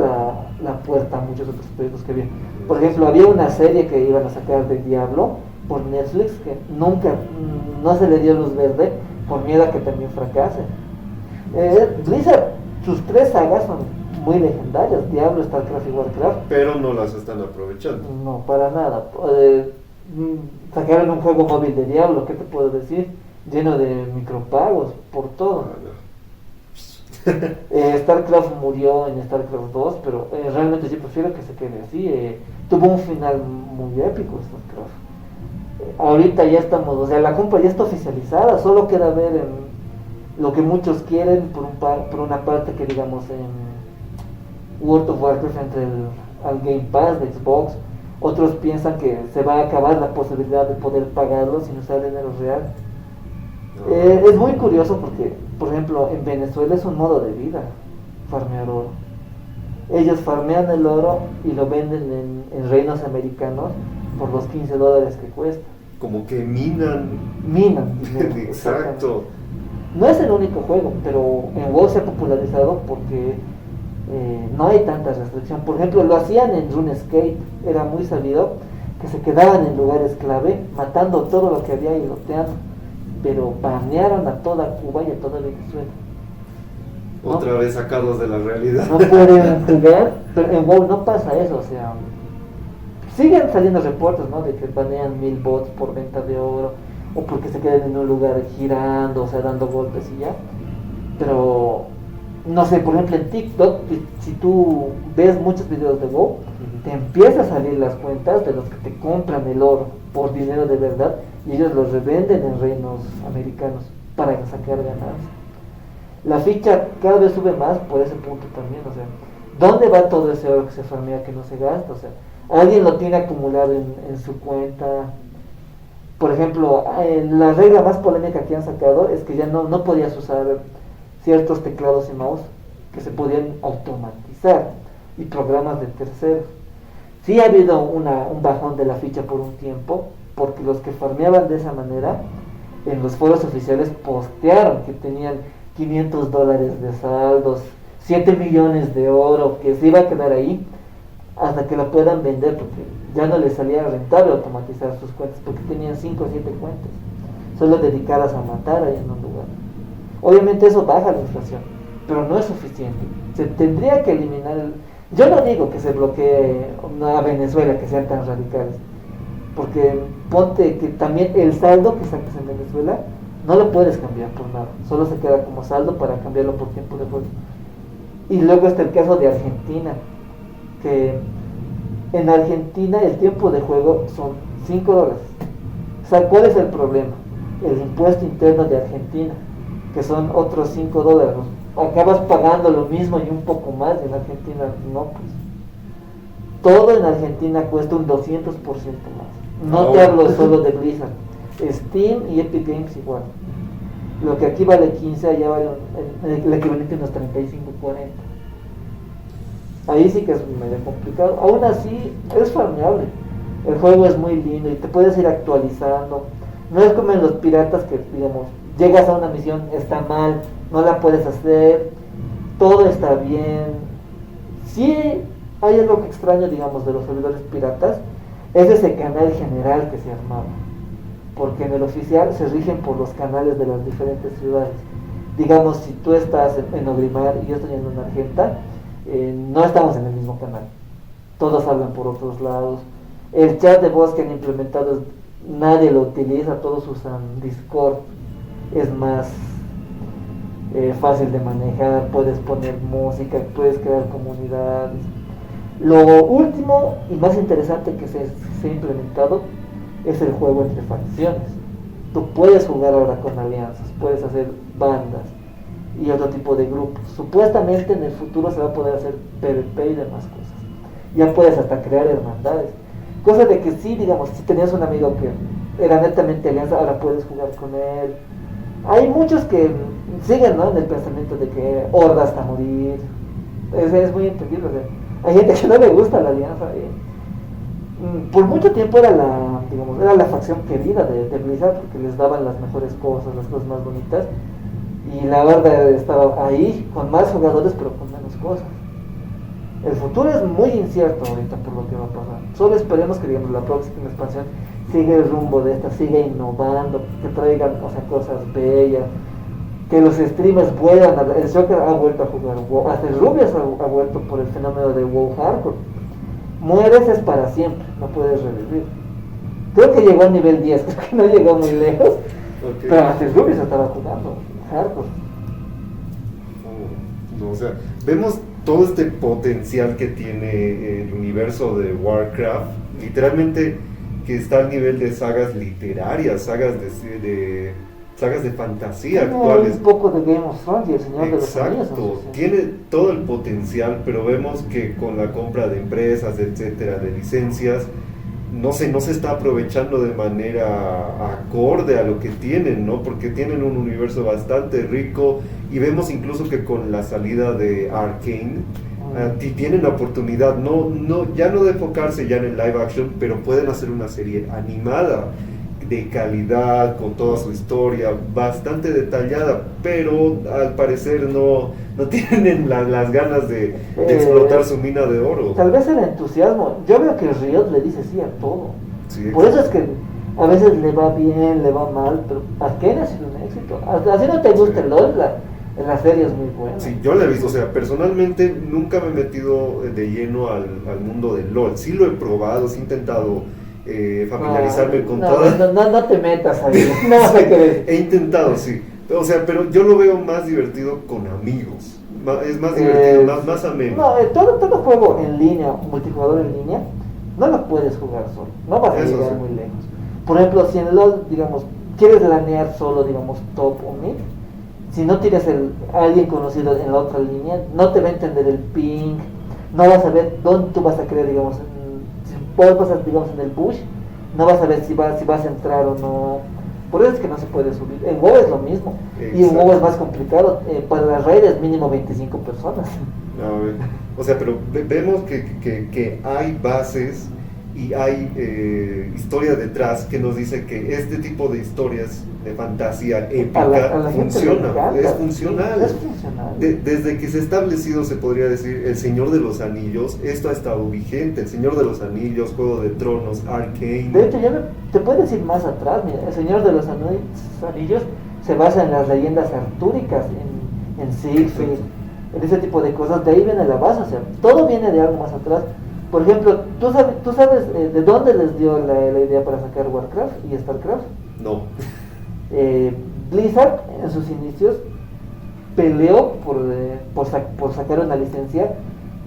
la puerta a muchos otros proyectos que había. Por ejemplo, había una serie que iban a sacar de Diablo por Netflix, que nunca, no se le dio luz verde por miedo a que también fracase. Blizzard, sus 3 sagas son muy legendarias, Diablo, StarCraft y Warcraft, pero no las están aprovechando. No, para nada. Sacaron un juego móvil de Diablo, ¿qué te puedo decir? Lleno de micropagos por todo. StarCraft murió en StarCraft 2, pero realmente yo prefiero que se quede así. Tuvo un final muy épico StarCraft. Ahorita ya estamos, o sea, la compra ya está oficializada, solo queda ver lo que muchos quieren, por una parte, que digamos en World of Warcraft entre al Game Pass de Xbox. Otros piensan que se va a acabar la posibilidad de poder pagarlo sin usar dinero real. Es muy curioso porque, por ejemplo, en Venezuela es un modo de vida farmear oro. Ellos farmean el oro y lo venden en reinos americanos por los $15 que cuesta. Como que minan. Exacto. No es el único juego, pero en WoW se ha popularizado porque no hay tanta restricción. Por ejemplo, lo hacían en RuneScape, era muy sabido que se quedaban en lugares clave matando todo lo que había y loteando, pero banearon a toda Cuba y a toda Venezuela. Otra vez sacados de la realidad. No pueden jugar, pero en WoW no pasa eso, o sea, siguen saliendo reportes, ¿no?, de que banean 1000 bots por venta de oro, o porque se quedan en un lugar girando, o sea, dando golpes y ya. Pero, no sé, por ejemplo en TikTok, si tú ves muchos videos de WoW, te empieza a salir las cuentas de los que te compran el oro por dinero de verdad y ellos los revenden en reinos americanos para sacar ganancias. La ficha cada vez sube más por ese punto también, o sea, ¿dónde va todo ese oro que se farmea que no se gasta? O sea, alguien lo tiene acumulado en su cuenta. Por ejemplo, la regla más polémica que han sacado es que ya no podías usar ciertos teclados y mouse que se podían automatizar y programas de terceros. Sí ha habido un bajón de la ficha por un tiempo, porque los que farmeaban de esa manera en los foros oficiales postearon que tenían $500 de saldos, 7 millones de oro, que se iba a quedar ahí hasta que la puedan vender, porque ya no les salía rentable automatizar sus cuentas, porque tenían 5 o 7 cuentas, solo dedicadas a matar ahí en un lugar. Obviamente eso baja la inflación, pero no es suficiente. Se tendría que eliminar yo no digo que se bloquee a Venezuela, que sean tan radicales, porque ponte que también el saldo que sacas en Venezuela no lo puedes cambiar por nada, solo se queda como saldo para cambiarlo por tiempo de juego. Y luego está el caso de Argentina, que en Argentina el tiempo de juego son $5. O sea, ¿cuál es el problema? El impuesto interno de Argentina, que son otros $5. Acabas pagando lo mismo y un poco más, y en Argentina no, pues. Todo en Argentina cuesta un 200% más. No te hablo solo de Blizzard, Steam y Epic Games igual. Lo que aquí vale 15, allá vale el equivalente a unos 35, 40. Ahí sí que es medio complicado. Aún así, es farmeable. El juego es muy lindo y te puedes ir actualizando. No es como en los piratas que, digamos, llegas a una misión, está mal, no la puedes hacer, todo está bien. Sí hay algo que extraño, digamos, de los servidores piratas, es ese canal general que se armaba. Porque en el oficial se rigen por los canales de las diferentes ciudades. Digamos, si tú estás en Ogrimar y yo estoy en una Argenta, no estamos en el mismo canal. Todos hablan por otros lados. El chat de voz que han implementado, nadie lo utiliza, todos usan Discord. Es más fácil de manejar, puedes poner música, puedes crear comunidades. Lo último y más interesante que se ha implementado es el juego entre facciones. Tú puedes jugar ahora con alianzas, puedes hacer bandas y otro tipo de grupos. Supuestamente en el futuro se va a poder hacer PvP y demás cosas. Ya puedes hasta crear hermandades. Cosa de que sí, digamos, si tenías un amigo que era netamente alianza, ahora puedes jugar con él. Hay muchos que siguen, ¿no?, en el pensamiento de que horda hasta morir. Es muy entendible. O sea, hay gente que no le gusta la alianza. Por mucho tiempo era la facción querida de Blizzard, porque les daban las mejores cosas, las cosas más bonitas, y la verdad estaba ahí con más jugadores pero con menos cosas. El futuro es muy incierto ahorita por lo que va a pasar. Solo esperemos que, digamos, la próxima expansión siga el rumbo de esta, siga innovando, que traigan, o sea, cosas bellas, que los streamers vuelvan el Shocker ha vuelto a jugar WoW, hasta el Rubius ha vuelto por el fenómeno de WoW Hardcore. Mueres es para siempre, no puedes revivir. Creo que llegó a nivel 10, creo que no llegó muy lejos, okay. Pero hasta el Rubius estaba jugando Hardcore. No, o sea, vemos todo este potencial que tiene el universo de Warcraft, literalmente que está al nivel de sagas literarias, sagas de fantasía actuales. Un poco de Game of Thrones y el Señor de los Anillos. Exacto, tiene todo el potencial, pero vemos que con la compra de empresas, etcétera, de licencias, no se está aprovechando de manera acorde a lo que tienen, ¿no? Porque tienen un universo bastante rico y vemos incluso que con la salida de Arcane tienen la oportunidad, ya no de enfocarse ya en el live action, pero pueden hacer una serie animada de calidad, con toda su historia, bastante detallada, pero al parecer no tienen las ganas de explotar su mina de oro. Tal vez el entusiasmo. Yo veo que Riot le dice sí a todo. Sí, por eso es que a veces le va bien, le va mal, pero Arcane ha sido un éxito. Así no te gusta el LoL, la serie es muy buena. Sí, yo la he visto, o sea, personalmente nunca me he metido de lleno al mundo del LoL. Sí lo he probado, sí he intentado familiarizarme con todas. No te metas ahí. No sé qué. He intentado, sí. O sea, pero yo lo veo más divertido con amigos. Es más divertido, más ameno. No, todo juego en línea, multijugador en línea, no lo puedes jugar solo, no vas a Eso llegar sí. muy lejos. Por ejemplo, si en LoL, digamos, quieres lanear solo, digamos, top o mid, si no tienes a alguien conocido en la otra línea, no te va a entender el ping, no vas a ver dónde tú vas a querer, digamos, si vos vas, digamos, en el bush, no vas a ver si vas a entrar o no. Por eso es que no se puede subir. En WoW es lo mismo. Exacto. Y en WoW es más complicado. Para las redes mínimo 25 personas. O sea, pero vemos que hay bases y hay historia detrás que nos dice que este tipo de historias de fantasía épica A la gente le funciona, encanta. es funcional. Es funcional. Desde que se ha establecido, se podría decir, El Señor de los Anillos, esto ha estado vigente. El Señor de los Anillos, Juego de Tronos, Arcane. De hecho, te puedes ir más atrás. Mira, el Señor de los Anillos se basa en las leyendas artúricas, en Siegfried, en ese tipo de cosas. De ahí viene la base. O sea, todo viene de algo más atrás. Por ejemplo, ¿tú sabes de dónde les dio la idea para sacar Warcraft y Starcraft? No. Blizzard en sus inicios peleó por sacar una licencia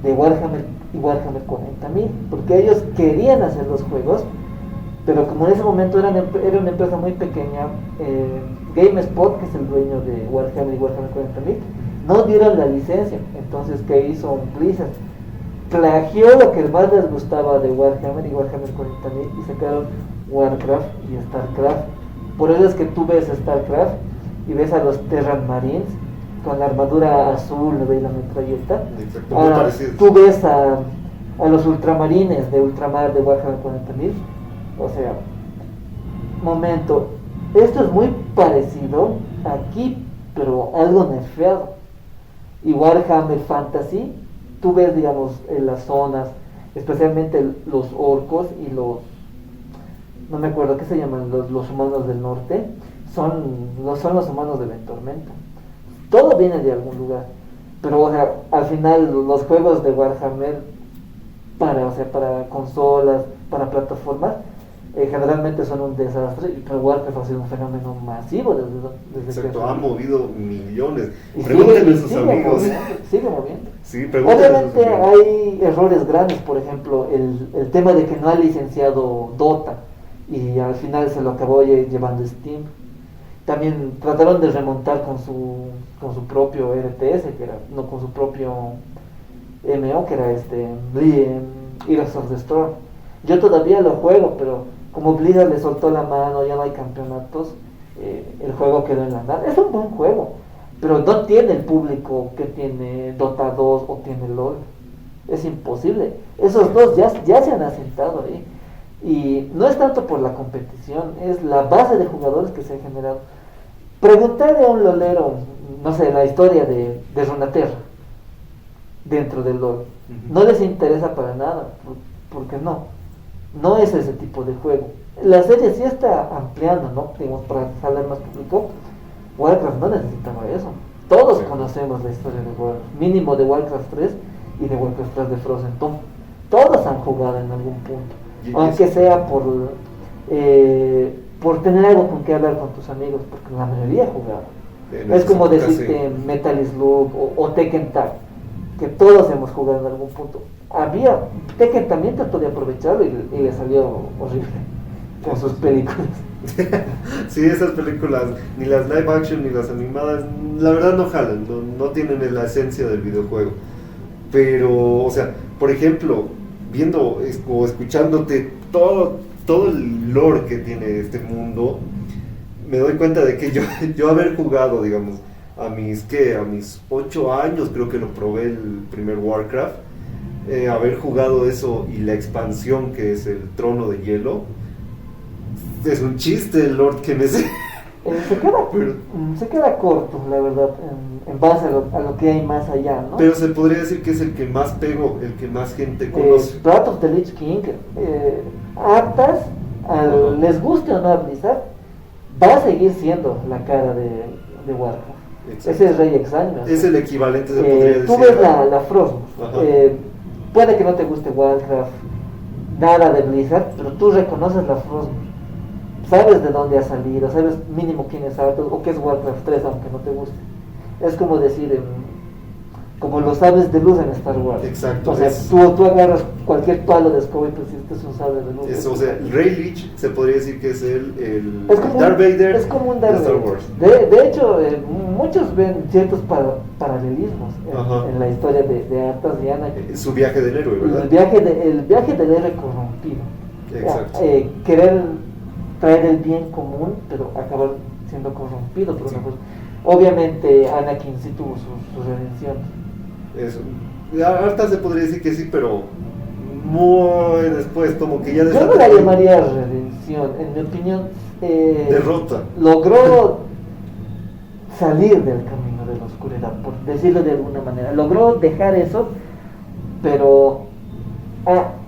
de Warhammer y Warhammer 40.000, porque ellos querían hacer los juegos, pero como en ese momento era una empresa muy pequeña, GameSpot, que es el dueño de Warhammer y Warhammer 40.000, no dieron la licencia. Entonces, ¿qué hizo Blizzard? Plagió lo que más les gustaba de Warhammer y Warhammer 40.000 y sacaron Warcraft y Starcraft. Por eso es que tú ves Starcraft y ves a los Terran Marines con la armadura azul y la metralleta. Exacto, muy Ahora, parecido. tú ves a los ultramarines de Ultramar de Warhammer 40.000. O sea, momento, esto es muy parecido aquí, pero algo nerfeado. Y Warhammer Fantasy, tú ves, digamos, en las zonas, especialmente los orcos y no me acuerdo qué se llaman, los humanos del norte, son los humanos de la tormenta. Todo viene de algún lugar, pero o sea, al final los juegos de Warhammer para consolas, para plataformas, generalmente son un desastre, pero Warcraft ha sido un fenómeno masivo desde Exacto, que ha movido millones. y Pregúntenle a sus amigos. sigue moviendo. Sí, pregúntenle a sus Obviamente amigos. hay errores grandes, por ejemplo, el tema de que no ha licenciado Dota y al final se lo acabó llevando Steam. También trataron de remontar con su propio RTS, no con su propio MO, que era Heroes of the Storm. Yo todavía lo juego, pero como Blizzard le soltó la mano, ya no hay campeonatos, el juego quedó en la nada. Es un buen juego, pero no tiene el público que tiene Dota 2 o tiene LOL. Es imposible. Esos dos ya se han asentado ahí. Y no es tanto por la competición, es la base de jugadores que se ha generado. Preguntarle a un lolero, no sé, la historia de Runeterra dentro del LOL, no les interesa para nada, porque no es ese tipo de juego. La serie sí está ampliando, ¿no? Digamos, para jalar más público. Warcraft no necesitaba eso. Todos conocemos la historia de Warcraft, mínimo de Warcraft 3 y de Warcraft 3 de Frozen Tomb. Todos han jugado en algún punto, aunque sea por tener algo con que hablar con tus amigos, porque la mayoría ha jugado. Es como decirte Metal Slug o Tekken Tag, que todos hemos jugado en algún punto. Tekken también trató de aprovecharlo y le salió horrible con sus películas. Sí, esas películas, ni las live action ni las animadas, la verdad no jalan, no tienen la esencia del videojuego. Pero, o sea, por ejemplo, viendo o escuchándote todo el lore que tiene este mundo, me doy cuenta de que yo haber jugado, digamos, a mis 8 años, creo que lo probé el primer Warcraft, haber jugado eso y la expansión que es el Trono de Hielo, es un chiste el lore que me sé. Se queda corto, la verdad, en base a lo que hay más allá, ¿no? Pero se podría decir que es el que más pegó, el que más gente conoce. Breath of the Lich King, aptas, les guste o no a Blizzard, va a seguir siendo la cara de Warcraft. Exacto. Ese es Rey Extraño. Es el equivalente, se podría decir. Tú ves la Frostmourne. Puede que no te guste Warcraft, nada de Blizzard, pero tú reconoces la Frostmourne. Sabes de dónde ha salido, sabes mínimo quién es Arthur o qué es Warcraft 3, aunque no te guste. Es como decir, como los sables de luz en Star Wars. Exacto. O sea, tú agarras cualquier palo de escoba y pues este es un sable de luz. O sea, el Rey Lich se podría decir que es el como Darth Vader es como un Darth de Star Vader. Wars. De hecho, muchos ven ciertos paralelismos en la historia de Arthas y Anakin. Su viaje del héroe, ¿verdad? El viaje del héroe corrompido. Exacto. Querer traer el bien común, pero acabar siendo corrompido por una cosa. Obviamente Anakin sí tuvo su redención. Eso. Arthas se podría decir que sí, pero muy después, como que ya... Yo no la llamaría redención, en mi opinión. Derrota. Logró salir del camino de la oscuridad, por decirlo de alguna manera. Logró dejar eso, pero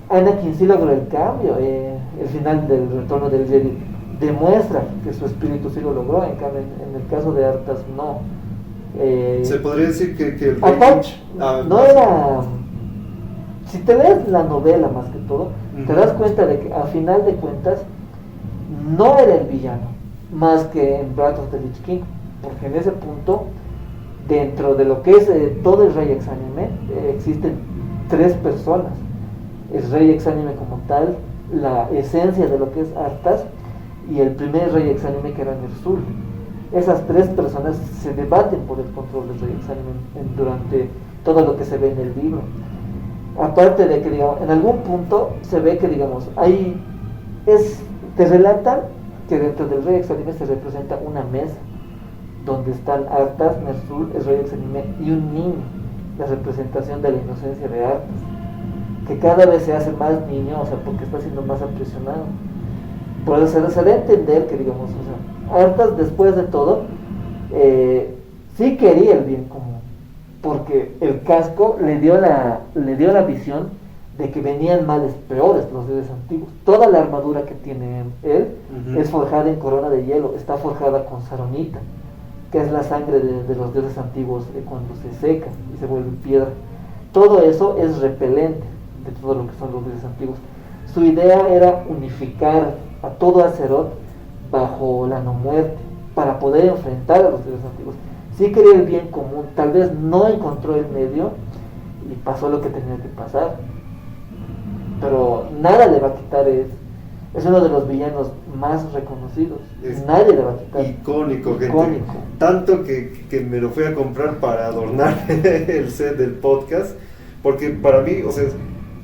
Anakin sí logró el cambio. El final del retorno del Jedi demuestra que su espíritu sí lo logró, en cambio en el caso de Arthas no. Se podría decir que el aparte, no era... Si te lees la novela más que todo, te das cuenta de que al final de cuentas no era el villano, más que en Wrath of the Lich King, porque en ese punto, dentro de lo que es todo el Rey Exánime, existen tres personas: el Rey Exánime como tal, la esencia de lo que es Arthas, y el primer Rey Exánime que era Ner'zhul. Esas tres personas se debaten por el control del Rey Exánime durante todo lo que se ve en el libro. Aparte de que, digamos, en algún punto se ve que, digamos, te relatan que dentro del Rey Exánime se representa una mesa donde están Arthas, Ner'zhul, el Rey Exánime y un niño, la representación de la inocencia de Arthas, que cada vez se hace más niño, o sea, porque está siendo más aprisionado. Por eso se da a entender que, digamos, o sea, Arthas, después de todo, sí quería el bien común, porque el casco le dio la visión de que venían males peores, los dioses antiguos. Toda la armadura que tiene él es forjada en corona de hielo, está forjada con saronita, que es la sangre de los dioses antiguos cuando se seca y se vuelve piedra. Todo eso es repelente de todo lo que son los dioses antiguos. Su idea era unificar a todo Azeroth bajo la no muerte para poder enfrentar a los dioses antiguos. Sí quería el bien común, tal vez no encontró el medio y pasó lo que tenía que pasar, pero nada le va a quitar, es uno de los villanos más reconocidos, nadie le va a quitar. Icónico, gente. Tanto que me lo fui a comprar para adornar el set del podcast, porque para mí, o sea,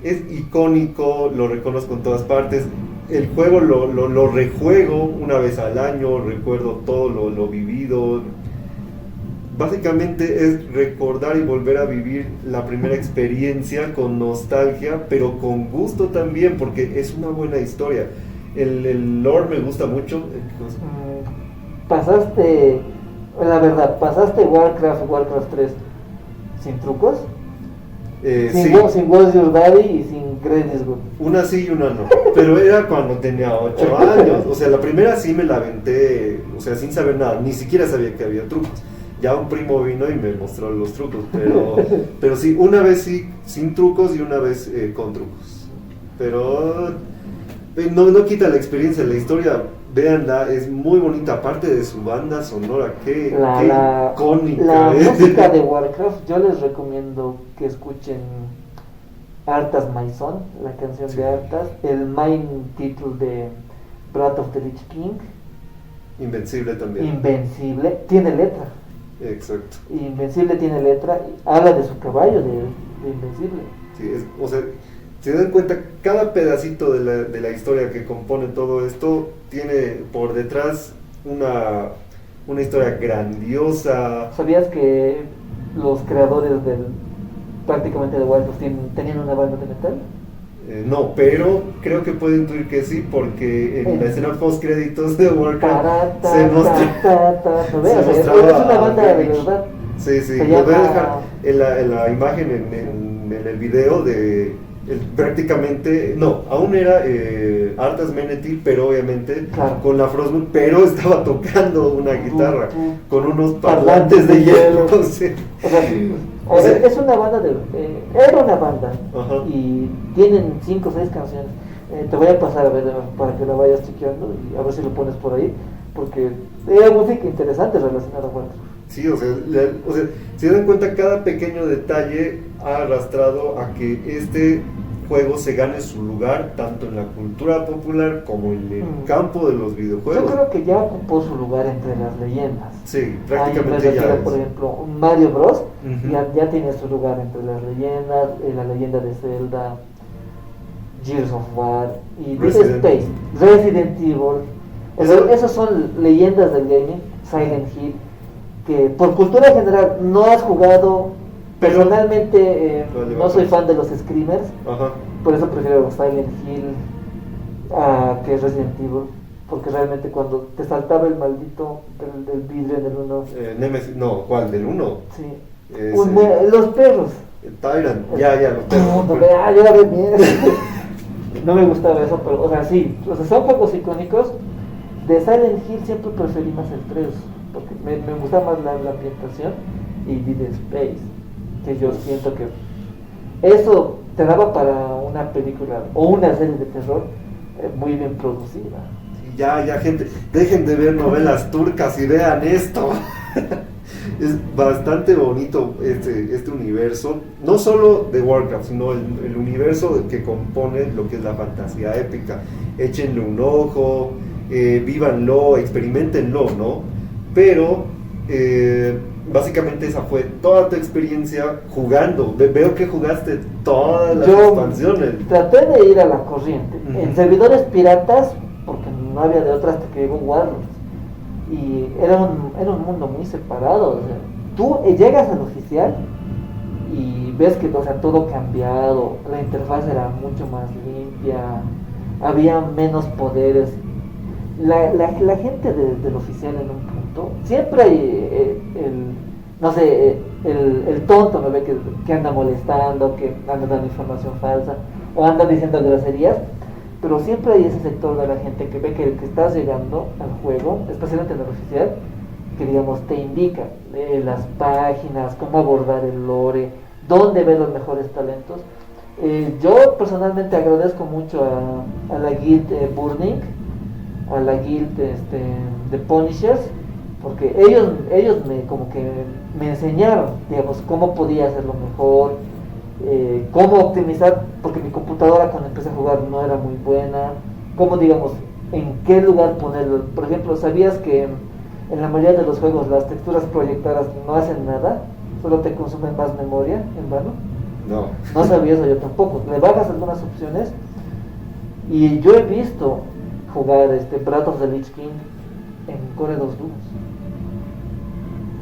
es icónico, lo reconozco en todas partes. El juego lo rejuego una vez al año, recuerdo todo lo vivido. Básicamente es recordar y volver a vivir la primera experiencia con nostalgia, pero con gusto también, porque es una buena historia. El lore me gusta mucho. Pasaste Warcraft 3 sin trucos, sin What's Your Daddy y sin Greatest Good. Una sí y una no, pero era cuando tenía 8 años. O sea, la primera sí me la aventé, o sea, sin saber nada, ni siquiera sabía que había trucos. Ya un primo vino y me mostró los trucos, pero sí, una vez sí sin trucos y una vez con trucos. Pero no quita la experiencia, la historia, véanla, es muy bonita, aparte de su banda sonora, qué icónica. La música de Warcraft, yo les recomiendo que escuchen Arthas My Son, la canción de Arthas, el main title de Wrath of the Lich King. Invencible también. Invencible, tiene letra. Exacto. Invencible tiene letra, habla de su caballo, de Invencible. Sí, o sea, si se dan cuenta, cada pedacito de la historia que compone todo esto tiene por detrás una historia grandiosa. ¿Sabías que los creadores prácticamente de Warcraft tenían una banda de metal? No, pero creo que puedo intuir que sí, porque en la escena post créditos de Warcraft se mostraba. Es una banda de verdad. Sí, lo voy a dejar en la imagen, en el video de prácticamente, no, aún era Arthas Menethil, pero obviamente con la Frostmourne, pero estaba tocando una guitarra con unos parlantes de hielo. Sí. O sea, es una banda era una banda. Ajá. Y tienen 5 o 6 canciones. Te voy a pasar a ver para que la vayas chequeando y a ver si lo pones por ahí, porque era música interesante relacionada a Warcraft. Sí, o sea, si dan cuenta, cada pequeño detalle ha arrastrado a que este juego se gane su lugar tanto en la cultura popular como en el campo de los videojuegos. Yo creo que ya ocupó su lugar entre las leyendas. Sí, Ahí prácticamente me refiero, ya es. por ejemplo, Mario Bros. Ujú. Ya tiene su lugar entre las leyendas, la leyenda de Zelda, Gears of War y Dead Resident Space, Resident Evil. Esas son leyendas del gaming, Silent Hill, que por cultura general no has jugado. Pero- Personalmente no soy fan de los screamers, Ajá. por eso prefiero Silent Hill que Resident Evil, porque realmente cuando te saltaba el maldito del vidrio en el uno, Nemesis, no, ¿cuál? ¿Del 1? sí. Es, Los perros. Tyrant, ya, los No, perros. yo la veo bien. No me gustaba eso, pero, o sea, sí, o sea, son juegos icónicos. De Silent Hill siempre preferí más el 3, porque me gusta más la ambientación, y Dead Space, que yo siento que eso te daba para una película o una serie de terror muy bien producida. Ya, gente, dejen de ver novelas turcas y vean esto. Es bastante bonito este universo, no solo de Warcraft, sino el universo que compone lo que es la fantasía épica. Échenle un ojo, vívanlo, experimentenlo, ¿no? Pero básicamente esa fue toda tu experiencia jugando. Veo que jugaste todas las expansiones. Traté de ir a la corriente, Ujú. en servidores piratas, porque no había de otra hasta que llegó Warlords. Y era un mundo muy separado. O sea, tú llegas al oficial y ves que, o sea, todo cambiado, la interfaz era mucho más limpia, había menos poderes. La gente del oficial en un punto, siempre hay no sé, el tonto, ¿no ve? Que anda molestando, que anda dando información falsa o anda diciendo groserías. Pero siempre hay ese sector de la gente que ve que estás llegando al juego, especialmente en el oficial, que digamos te indica las páginas, cómo abordar el lore, dónde ver los mejores talentos. Yo personalmente agradezco mucho a la guild Burning, a la guild de Punishers, porque ellos me enseñaron, digamos, cómo podía hacerlo mejor, cómo optimizar, porque mi computadora cuando empecé a jugar no era muy buena, cómo, digamos, en qué lugar ponerlo. Por ejemplo, ¿sabías que en la mayoría de los juegos las texturas proyectadas no hacen nada? Solo te consumen más memoria en vano. No. No sabía eso yo tampoco. Le bajas algunas opciones y yo he visto jugar Breath of the Lich King en Core 2 Duos.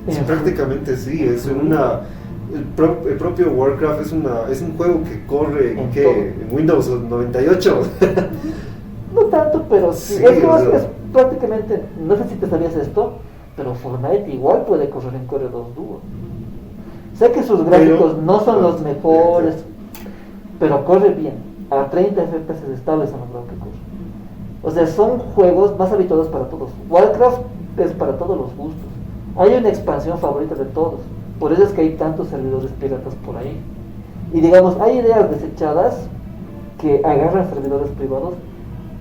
Sí, prácticamente sí, es una... El propio Warcraft es un juego que corre en Windows 98. No tanto, pero sí. Sí, Es que o sea, es prácticamente, no sé si te sabías esto, pero Fortnite igual puede correr en Core 2 Duo. Sé que sus gráficos no son los mejores, pero corre bien. A 30 FPS estables en lo que corre. O sea, son juegos más habituados para todos. Warcraft es para todos los gustos. Hay una expansión favorita de todos. Por eso es que hay tantos servidores piratas por ahí. Y digamos, hay ideas desechadas que agarran servidores privados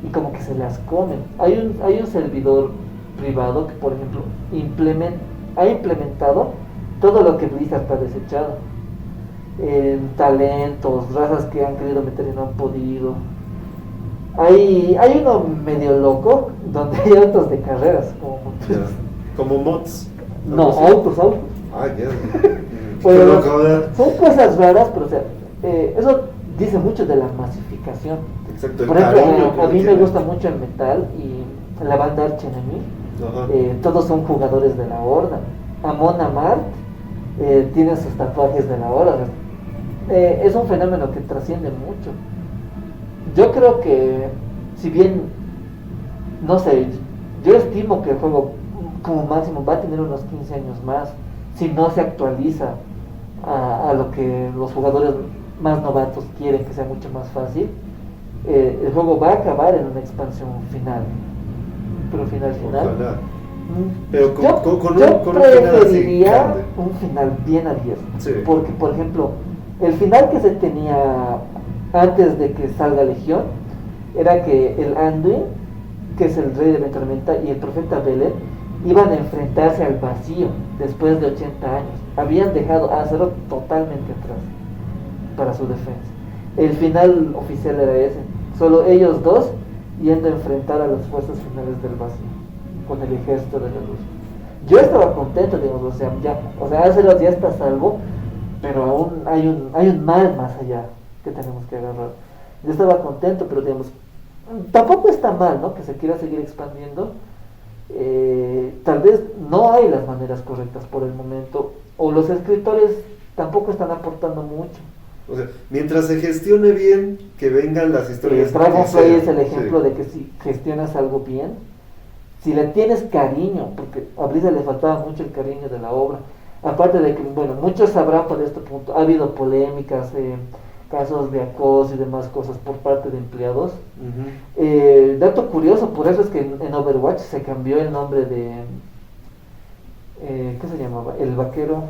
y como que se las comen. Hay un servidor privado que, por ejemplo, ha implementado todo lo que Blizzard ha desechado. Talentos, razas que han querido meter y no han podido. Hay uno medio loco donde hay autos de carreras. Como mods. No, autos. Ah, ya. Bueno, son cosas raras, pero o sea, eso dice mucho de la masificación. Exacto, Por ejemplo, a mí me gusta mucho el metal y la banda Arch Enemy. Todos son jugadores de la Horda. Amon Amarth tiene sus tatuajes de la Horda. Es un fenómeno que trasciende mucho. Yo creo que, si bien, no sé, yo estimo que el juego como máximo va a tener unos 15 años más, si no se actualiza a lo que los jugadores más novatos quieren, que sea mucho más fácil. El juego va a acabar en una expansión final, pero final. Ojalá. Pero yo preferiría un final bien abierto, sí. Porque, por ejemplo, el final que se tenía antes de que salga Legión era que el Anduin, que es el rey de la tormenta, y el profeta Belén iban a enfrentarse al vacío después de 80 años. Habían dejado a Azeroth totalmente atrás para su defensa. El final oficial era ese, solo ellos dos yendo a enfrentar a las fuerzas finales del vacío con el ejército de la luz. Yo estaba contento, digamos, o sea, Azeroth ya está a salvo, pero aún hay un mal más allá que tenemos que agarrar. Yo estaba contento, pero digamos, tampoco está mal, ¿no?, que se quiera seguir expandiendo. Tal vez no hay las maneras correctas por el momento, o los escritores tampoco están aportando mucho. O sea, mientras se gestione bien, que vengan las historias. Dragonfly es el ejemplo de que si gestionas algo bien, si le tienes cariño, porque a Blizzard le faltaba mucho el cariño de la obra, aparte de que, bueno, muchos sabrán por este punto, ha habido polémicas, casos de acoso y demás cosas por parte de empleados. Dato curioso, por eso es que en Overwatch se cambió el nombre de ¿qué se llamaba? El vaquero.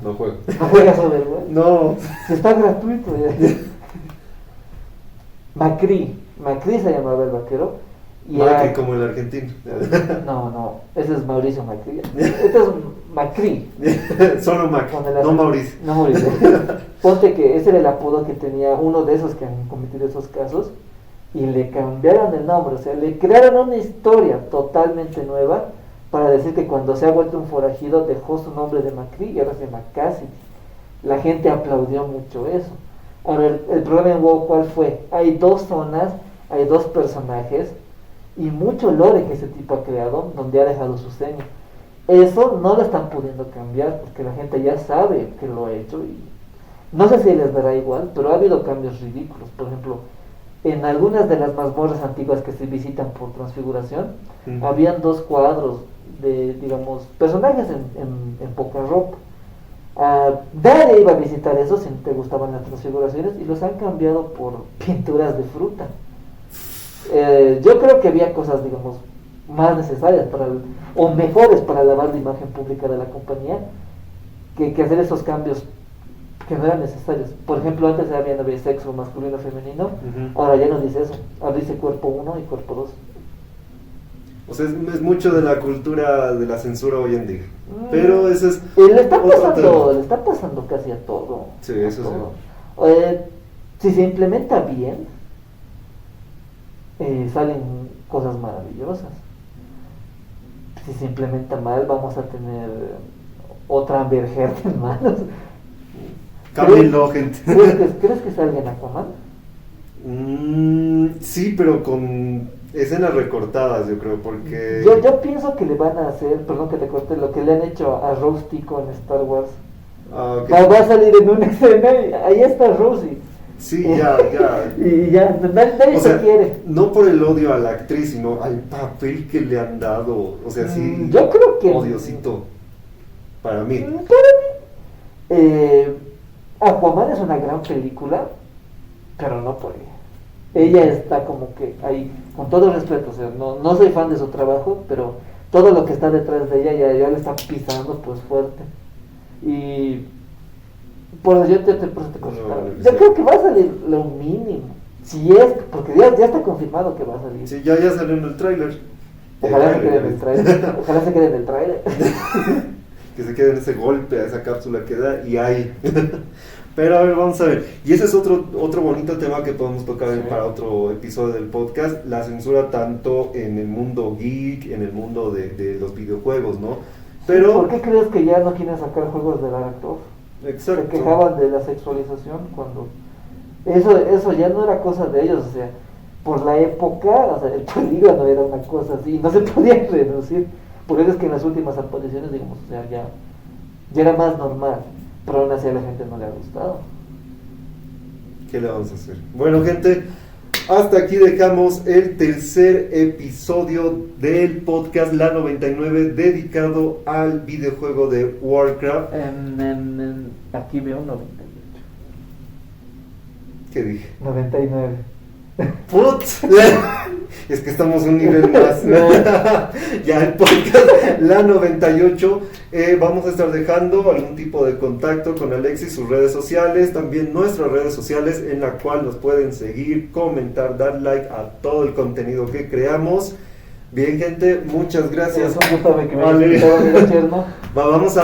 No juego. ¿No juegas Overwatch? No. Está gratuito ya. Macri se llamaba el vaquero. Y Macri, como el argentino. No, ese es Mauricio Macri. Este es Macri. Solo Macri, no Mauricio. No Mauricio. Ponte que ese era el apodo que tenía uno de esos que han cometido esos casos y le cambiaron el nombre, o sea, le crearon una historia totalmente nueva para decir que cuando se ha vuelto un forajido dejó su nombre de Macri y ahora se llama Cassidy. La gente aplaudió mucho eso. Ahora, el problema en WoW, ¿cuál fue? Hay dos zonas, hay dos personajes y mucho lore que ese tipo ha creado donde ha dejado su seña. Eso no lo están pudiendo cambiar porque la gente ya sabe que lo ha hecho y no sé si les verá igual, pero ha habido cambios ridículos. Por ejemplo, en algunas de las mazmorras antiguas que se visitan por transfiguración, habían dos cuadros de, digamos, personajes en poca ropa. Nadie iba a visitar eso si te gustaban las transfiguraciones y los han cambiado por pinturas de fruta. Yo creo que había cosas, digamos, más necesarias o mejores para lavar la imagen pública de la compañía que hacer esos cambios que no eran necesarios. Por ejemplo, antes había sexo masculino femenino, ahora ya no dice eso, ahora dice cuerpo 1 y cuerpo 2. O sea, es mucho de la cultura de la censura hoy en día. Pero eso es. Le está pasando casi a todo. Sí, eso todo. Si se implementa bien, salen cosas maravillosas. Si se implementa mal, vamos a tener otra Amber Heard en manos. Cámbienlo, gente. ¿Crees que salga en Aquaman? Sí, pero con escenas recortadas, yo creo, porque... Yo pienso que le van a hacer, perdón que te corte, lo que le han hecho a Rose Tico en Star Wars. Okay. Va a salir en una escena y ahí está Rosie. Sí, ya. Y ya, nadie se quiere. No por el odio a la actriz, sino al papel que le han dado. O sea, sí. Yo creo que... Odiosito. Para mí. Aquaman es una gran película, pero no por ella. Ella está como que ahí, con todo respeto, o sea, no soy fan de su trabajo, pero todo lo que está detrás de ella ya le está pisando pues fuerte. Y por eso yo creo que va a salir lo mínimo. Si es, porque ya está confirmado que va a salir. Sí, ya salió en el tráiler. Ojalá se quede en el tráiler. Ojalá se quede en el tráiler. Que se quede en ese golpe, a esa cápsula que da y ahí. Pero a ver, vamos a ver. Y ese es otro bonito tema que podemos tocar para otro episodio del podcast. La censura tanto en el mundo geek, en el mundo de los videojuegos, ¿no? Pero... ¿Por qué crees que ya no quieren sacar juegos de Lara Croft? Exacto. Se quejaban de la sexualización cuando... Eso ya no era cosa de ellos, o sea, por la época, o sea, el polígono era una cosa así, no se podía reducir. Por eso es que en las últimas apariciones, digamos, o sea, ya era más normal, pero aún así a la gente no le ha gustado. ¿Qué le vamos a hacer? Bueno, gente, hasta aquí dejamos el tercer episodio del podcast La 99 dedicado al videojuego de Warcraft. Aquí veo 98. ¿Qué dije? 99. ¡Putz! Es que estamos un nivel más. Ya el podcast La 98. Vamos a estar dejando algún tipo de contacto con Alexis, sus redes sociales, también nuestras redes sociales, en la cual nos pueden seguir, comentar, dar like a todo el contenido que creamos. Bien, gente, muchas gracias. Es un gusto que me Vale. hayas invitado, amigo Cherno. Vamos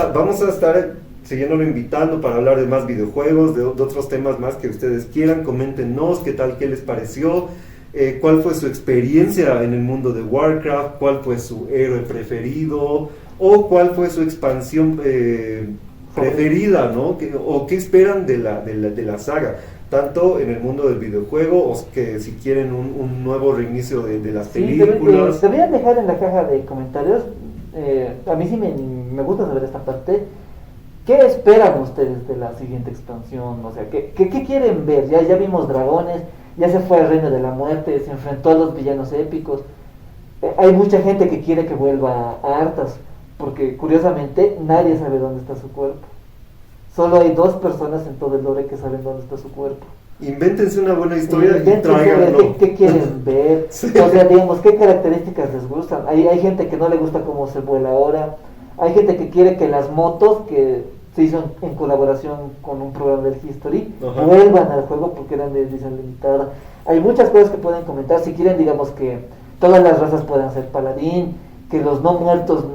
a estar siguiéndolo invitando para hablar de más videojuegos, de otros temas más que ustedes quieran. Coméntenos qué tal, qué les pareció, cuál fue su experiencia en el mundo de Warcraft, cuál fue su héroe preferido o cuál fue su expansión preferida, ¿no? O qué esperan de la saga, tanto en el mundo del videojuego o que si quieren un nuevo reinicio de las películas. Deberían dejar en la caja de comentarios, a mí sí me gusta saber esta parte. ¿Qué esperan ustedes de la siguiente expansión? O sea, ¿qué quieren ver? Ya vimos dragones, ya se fue al Reino de la Muerte, se enfrentó a los villanos épicos. Hay mucha gente que quiere que vuelva a Arthas, porque curiosamente nadie sabe dónde está su cuerpo. Solo hay 2 personas en todo el lore que saben dónde está su cuerpo. Invéntense una buena historia y Invéntense tráiganlo. ¿Qué quieren ver? Sí. O sea, digamos, ¿qué características les gustan? Hay gente que no le gusta cómo se vuela ahora. Hay gente que quiere que las motos que se hizo en colaboración con un programa del History Ajá. vuelvan al juego porque eran de edición limitada. Hay muchas cosas que pueden comentar. Si quieren, digamos, que todas las razas puedan ser paladín, que los no muertos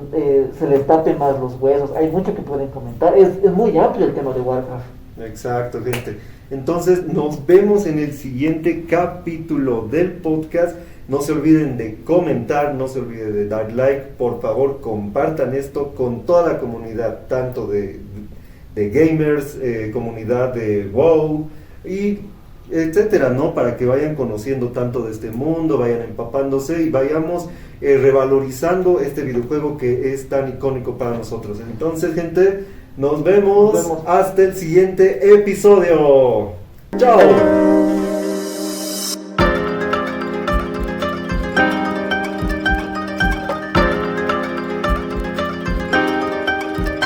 se les tapen más los huesos. Hay mucho que pueden comentar. Es muy amplio el tema de Warcraft. Exacto, gente. Entonces nos vemos en el siguiente capítulo del podcast. No se olviden de comentar, no se olviden de dar like. Por favor, compartan esto con toda la comunidad, tanto de gamers, comunidad de WoW y etcétera, ¿no? Para que vayan conociendo tanto de este mundo, vayan empapándose y vayamos revalorizando este videojuego que es tan icónico para nosotros. Entonces, gente, nos vemos hasta el siguiente episodio. ¡Chao!